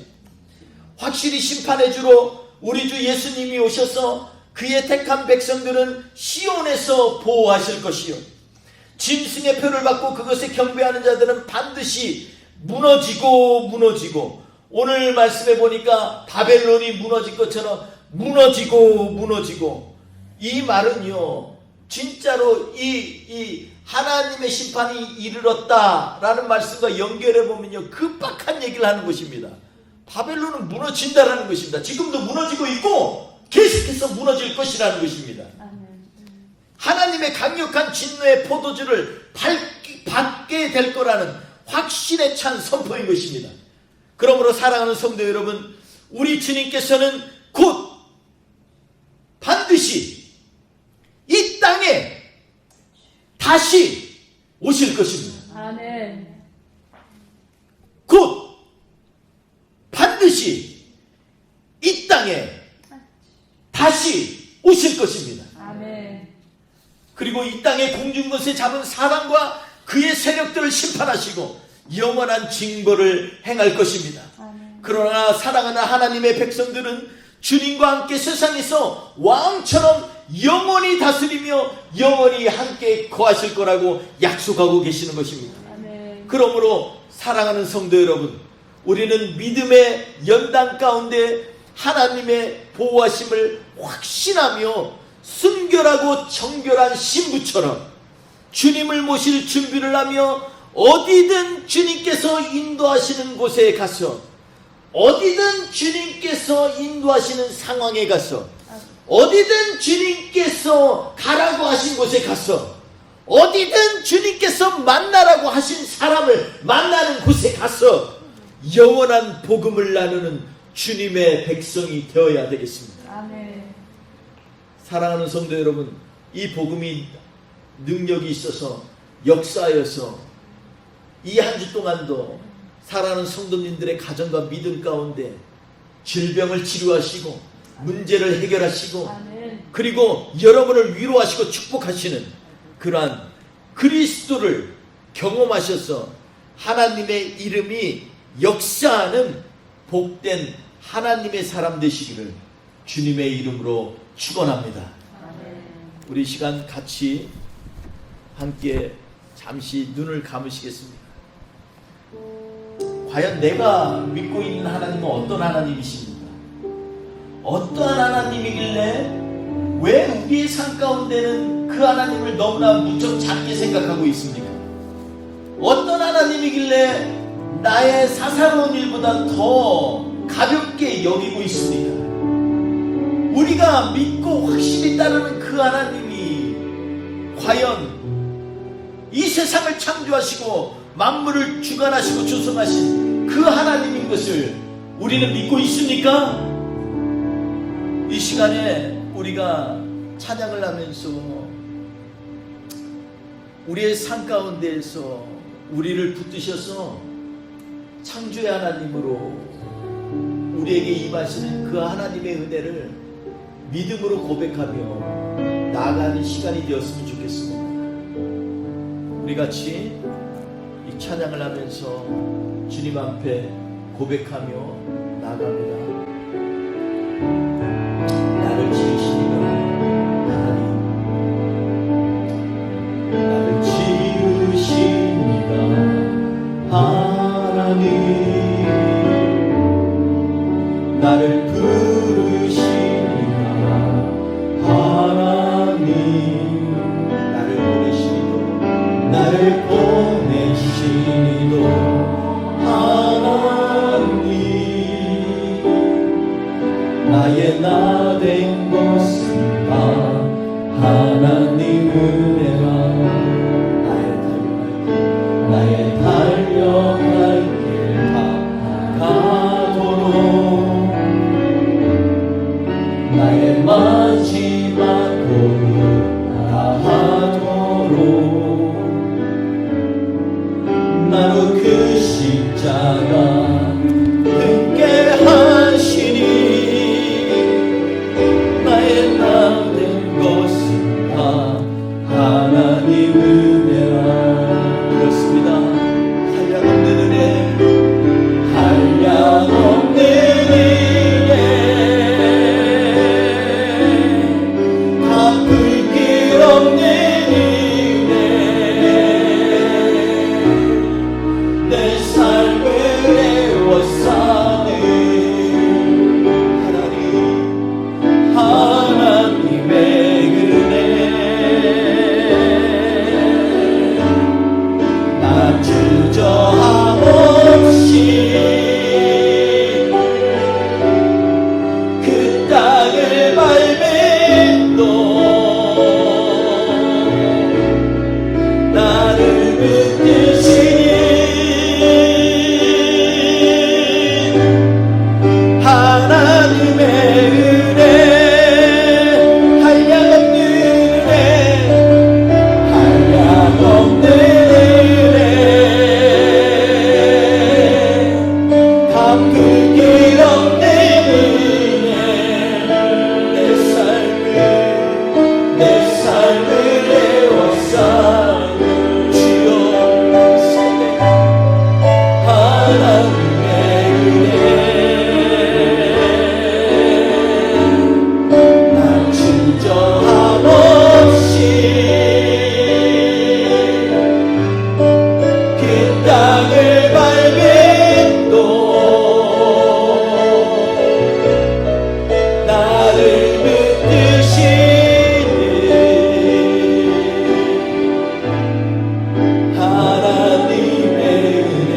확실히 심판의 주로 우리 주 예수님이 오셔서 그의 택한 백성들은 시온에서 보호하실 것이요, 짐승의 표를 받고 그것에 경배하는 자들은 반드시 무너지고 오늘 말씀해 보니까 바벨론이 무너질 것처럼 무너지고 이 말은요 진짜로 이 하나님의 심판이 이르렀다라는 말씀과 연결해 보면요 급박한 얘기를 하는 것입니다. 바벨론은 무너진다라는 것입니다. 지금도 무너지고 있고 계속해서 무너질 것이라는 것입니다. 하나님의 강력한 진노의 포도주를 받게 될 거라는 확신에 찬 선포인 것입니다. 그러므로 사랑하는 성도 여러분, 우리 주님께서는 곧 반드시 이 땅에 다시 오실 것입니다. 아멘. 곧 반드시 이 땅에 다시 오실 것입니다. 아멘. 그리고 이 땅의 공중것에 잡은 사람과 그의 세력들을 심판하시고 영원한 징벌을 행할 것입니다. 아멘. 그러나 사랑하는 하나님의 백성들은 주님과 함께 세상에서 왕처럼 영원히 다스리며 영원히 함께 거하실 거라고 약속하고 계시는 것입니다. 아멘. 그러므로 사랑하는 성도 여러분, 우리는 믿음의 연단 가운데 하나님의 보호하심을 확신하며 순결하고 정결한 신부처럼 주님을 모실 준비를 하며 어디든 주님께서 인도하시는 곳에 가서, 어디든 주님께서 인도하시는 상황에 가서, 어디든 주님께서 가라고 하신 곳에 가서, 어디든 주님께서 만나라고 하신 사람을 만나는 곳에 가서 영원한 복음을 나누는 주님의 백성이 되어야 되겠습니다. 아멘. 사랑하는 성도 여러분, 이 복음이 능력이 있어서 역사하여서 이 한 주 동안도 사랑하는 성도님들의 가정과 믿음 가운데 질병을 치료하시고 문제를 해결하시고 아멘. 그리고 여러분을 위로하시고 축복하시는 그러한 그리스도를 경험하셔서 하나님의 이름이 역사하는 복된 하나님의 사람 되시기를 주님의 이름으로 축원합니다. 아멘. 우리 시간 같이 함께 잠시 눈을 감으시겠습니다. 과연 내가 믿고 있는 하나님은 어떤 하나님이십니까? 어떠한 하나님이길래 왜 우리의 삶 가운데는 그 하나님을 너무나 무척 작게 생각하고 있습니까? 어떤 하나님이길래 나의 사사로운 일보다 더 가볍게 여기고 있습니까? 우리가 믿고 확실히 따르는 그 하나님이 과연 이 세상을 창조하시고 만물을 주관하시고 조성하신 그 하나님인 것을 우리는 믿고 있습니까? 이 시간에 우리가 찬양을 하면서 우리의 삶 가운데에서 우리를 붙드셔서 창조의 하나님으로 우리에게 임하시는 그 하나님의 은혜를 믿음으로 고백하며 나아가는 시간이 되었으면 좋겠습니다. 우리 같이 이 찬양을 하면서 주님 앞에 고백하며 나아갑니다. 나를 지으시니가 하나님, 나를 지으시니가 하나님, 나를 부르시니가 하나님, 나를 보내시니도 하나님, 나의 나 된 것은 다 하나님 은혜라. 나의 달려갈 길 다 가도록 삶을 내어 사는 하나님의 은혜 나 주저함 없이 그 땅을 밟음도 나를 붙드시니 하나님의 은혜 한량없는 은혜 한량없는 은혜 갚을 길 없는 은혜 내 삶을 내어사 주여 선배 하나님의 은혜 난 주저함 없이 그 땅을 밟음도 나를 붙드시는 하나님의 은혜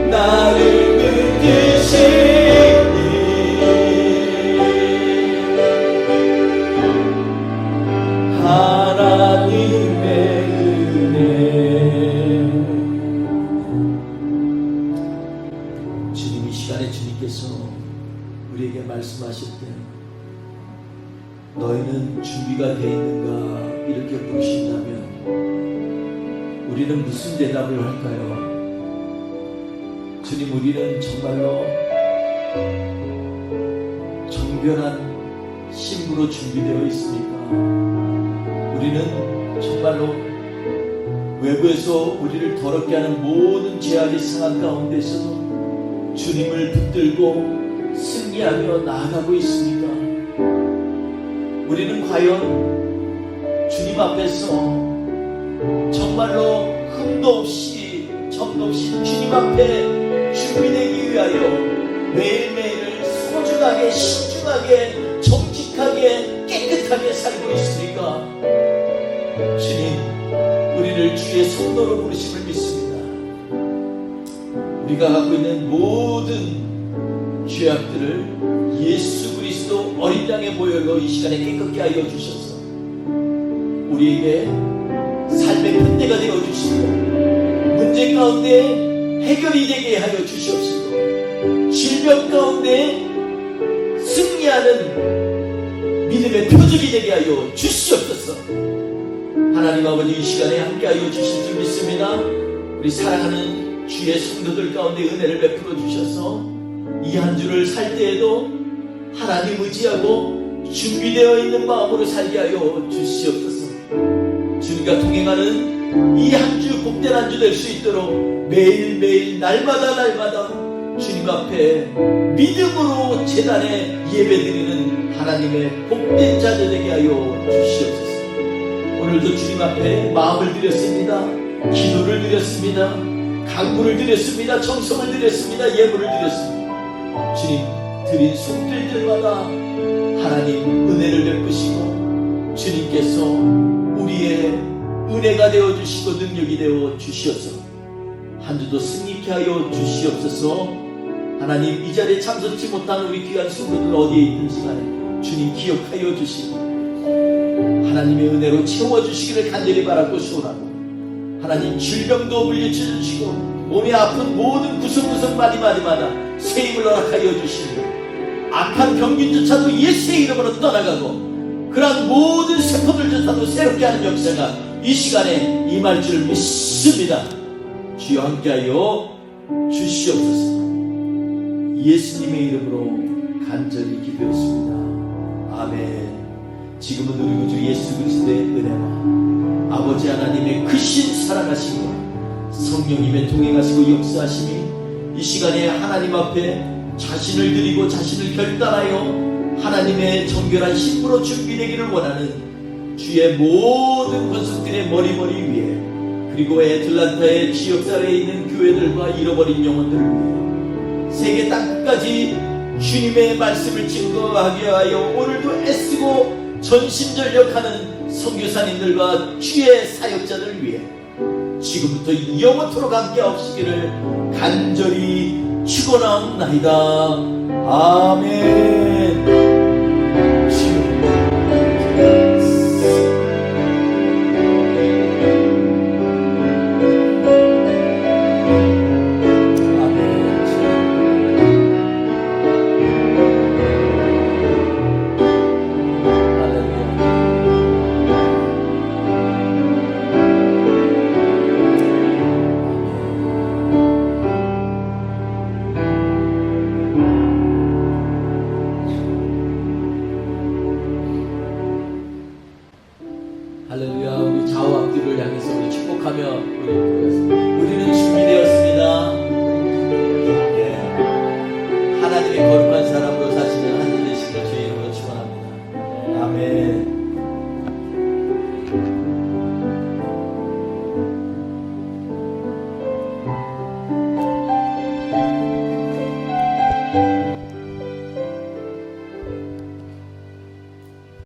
나를 붙드시는 하나님의 은혜 주님 이 시간에 주님께서 우리에게 말씀하실 때 너희는 준비가 되어 있는가 이렇게 물으신다면 우리는 무슨 대답을 할까요? 주님 우리는 정말로 정결한 신부로 준비되어 있습니까? 우리는 정말로 외부에서 우리를 더럽게 하는 모든 죄악의 상황 가운데서도 주님을 붙들고 승리하며 나아가고 있습니까? 우리는 과연 주님 앞에서 정말로 흠도 없이 점도 없이 주님 앞에 준비되기 위하여 매일매일을 소중하게 신중하게 정직하게 깨끗하게 살고 있습니까? 주님 우리를 주의 성도로 부르심을 믿습니다. 우리가 갖고 있는 모든 죄악들을 예수 그리스도 어린 양의 모여로 이 시간에 깨끗게 하여 주셔서 우리에게 삶의 끈대가 되어 주시고 문제 가운데 해결이 되게 하여 주시옵시고 질병 가운데 승리하는 믿음의 표적이 되게 하여 주시옵소서. 하나님 아버지 이 시간에 함께 하여 주실 줄 믿습니다. 우리 사랑하는 주의 성도들 가운데 은혜를 베풀어 주셔서 이 한 주를 살 때에도 하나님 의지하고 준비되어 있는 마음으로 살게 하여 주시옵소서. 주님과 동행하는 이 한 주 복된 한 주 될 수 있도록 매일매일 날마다 주님 앞에 믿음으로 제단에 예배드리는 하나님의 복된 자들 되게 하여 주시옵소서. 오늘도 주님 앞에 마음을 드렸습니다. 기도를 드렸습니다. 강구를 드렸습니다. 정성을 드렸습니다. 예물을 드렸습니다. 주님 드린 손길들마다 하나님 은혜를 베푸시고 주님께서 우리의 은혜가 되어주시고 능력이 되어 주시어서 한 주도 승리케 하여 주시옵소서. 하나님 이 자리에 참석치 못한 우리 귀한 성도들 어디에 있든지 간에 주님 기억하여 주시고 하나님의 은혜로 채워주시기를 간절히 바라고 소원하고 하나님 질병도 물리쳐주시고 몸이 아픈 모든 구석구석마디마디마다 새 힘을 허락하여 주시고 악한 병균조차도 예수의 이름으로 떠나가고 그러한 모든 세포들조차도 새롭게 하는 역사가 이 시간에 임할 줄 믿습니다. 주여 함께하여 주시옵소서. 예수님의 이름으로 간절히 기도했습니다. 아멘. 지금은 우리 구주 예수 그리스도의 은혜와 아버지 하나님의 크신 사랑하심과 성령님의 동행하시고 역사하심이 이 시간에 하나님 앞에 자신을 드리고 자신을 결단하여 하나님의 정결한 신부로 준비되기를 원하는 주의 모든 권속들의 머리머리 위에, 그리고 애틀란타의 지역사회에 있는 교회들과 잃어버린 영혼들을 위해 세계 땅끝까지 주님의 말씀을 증거하게 하여 오늘도 애쓰고 전심전력하는 선교사님들과 주의 사역자들을 위해 지금부터 영원토록 함께 하시기를 간절히 축원하옵나이다. 아멘. 할렐루야. 우리 좌우 앞뒤를 향해서 우리 축복하며 우리 기도했습니다.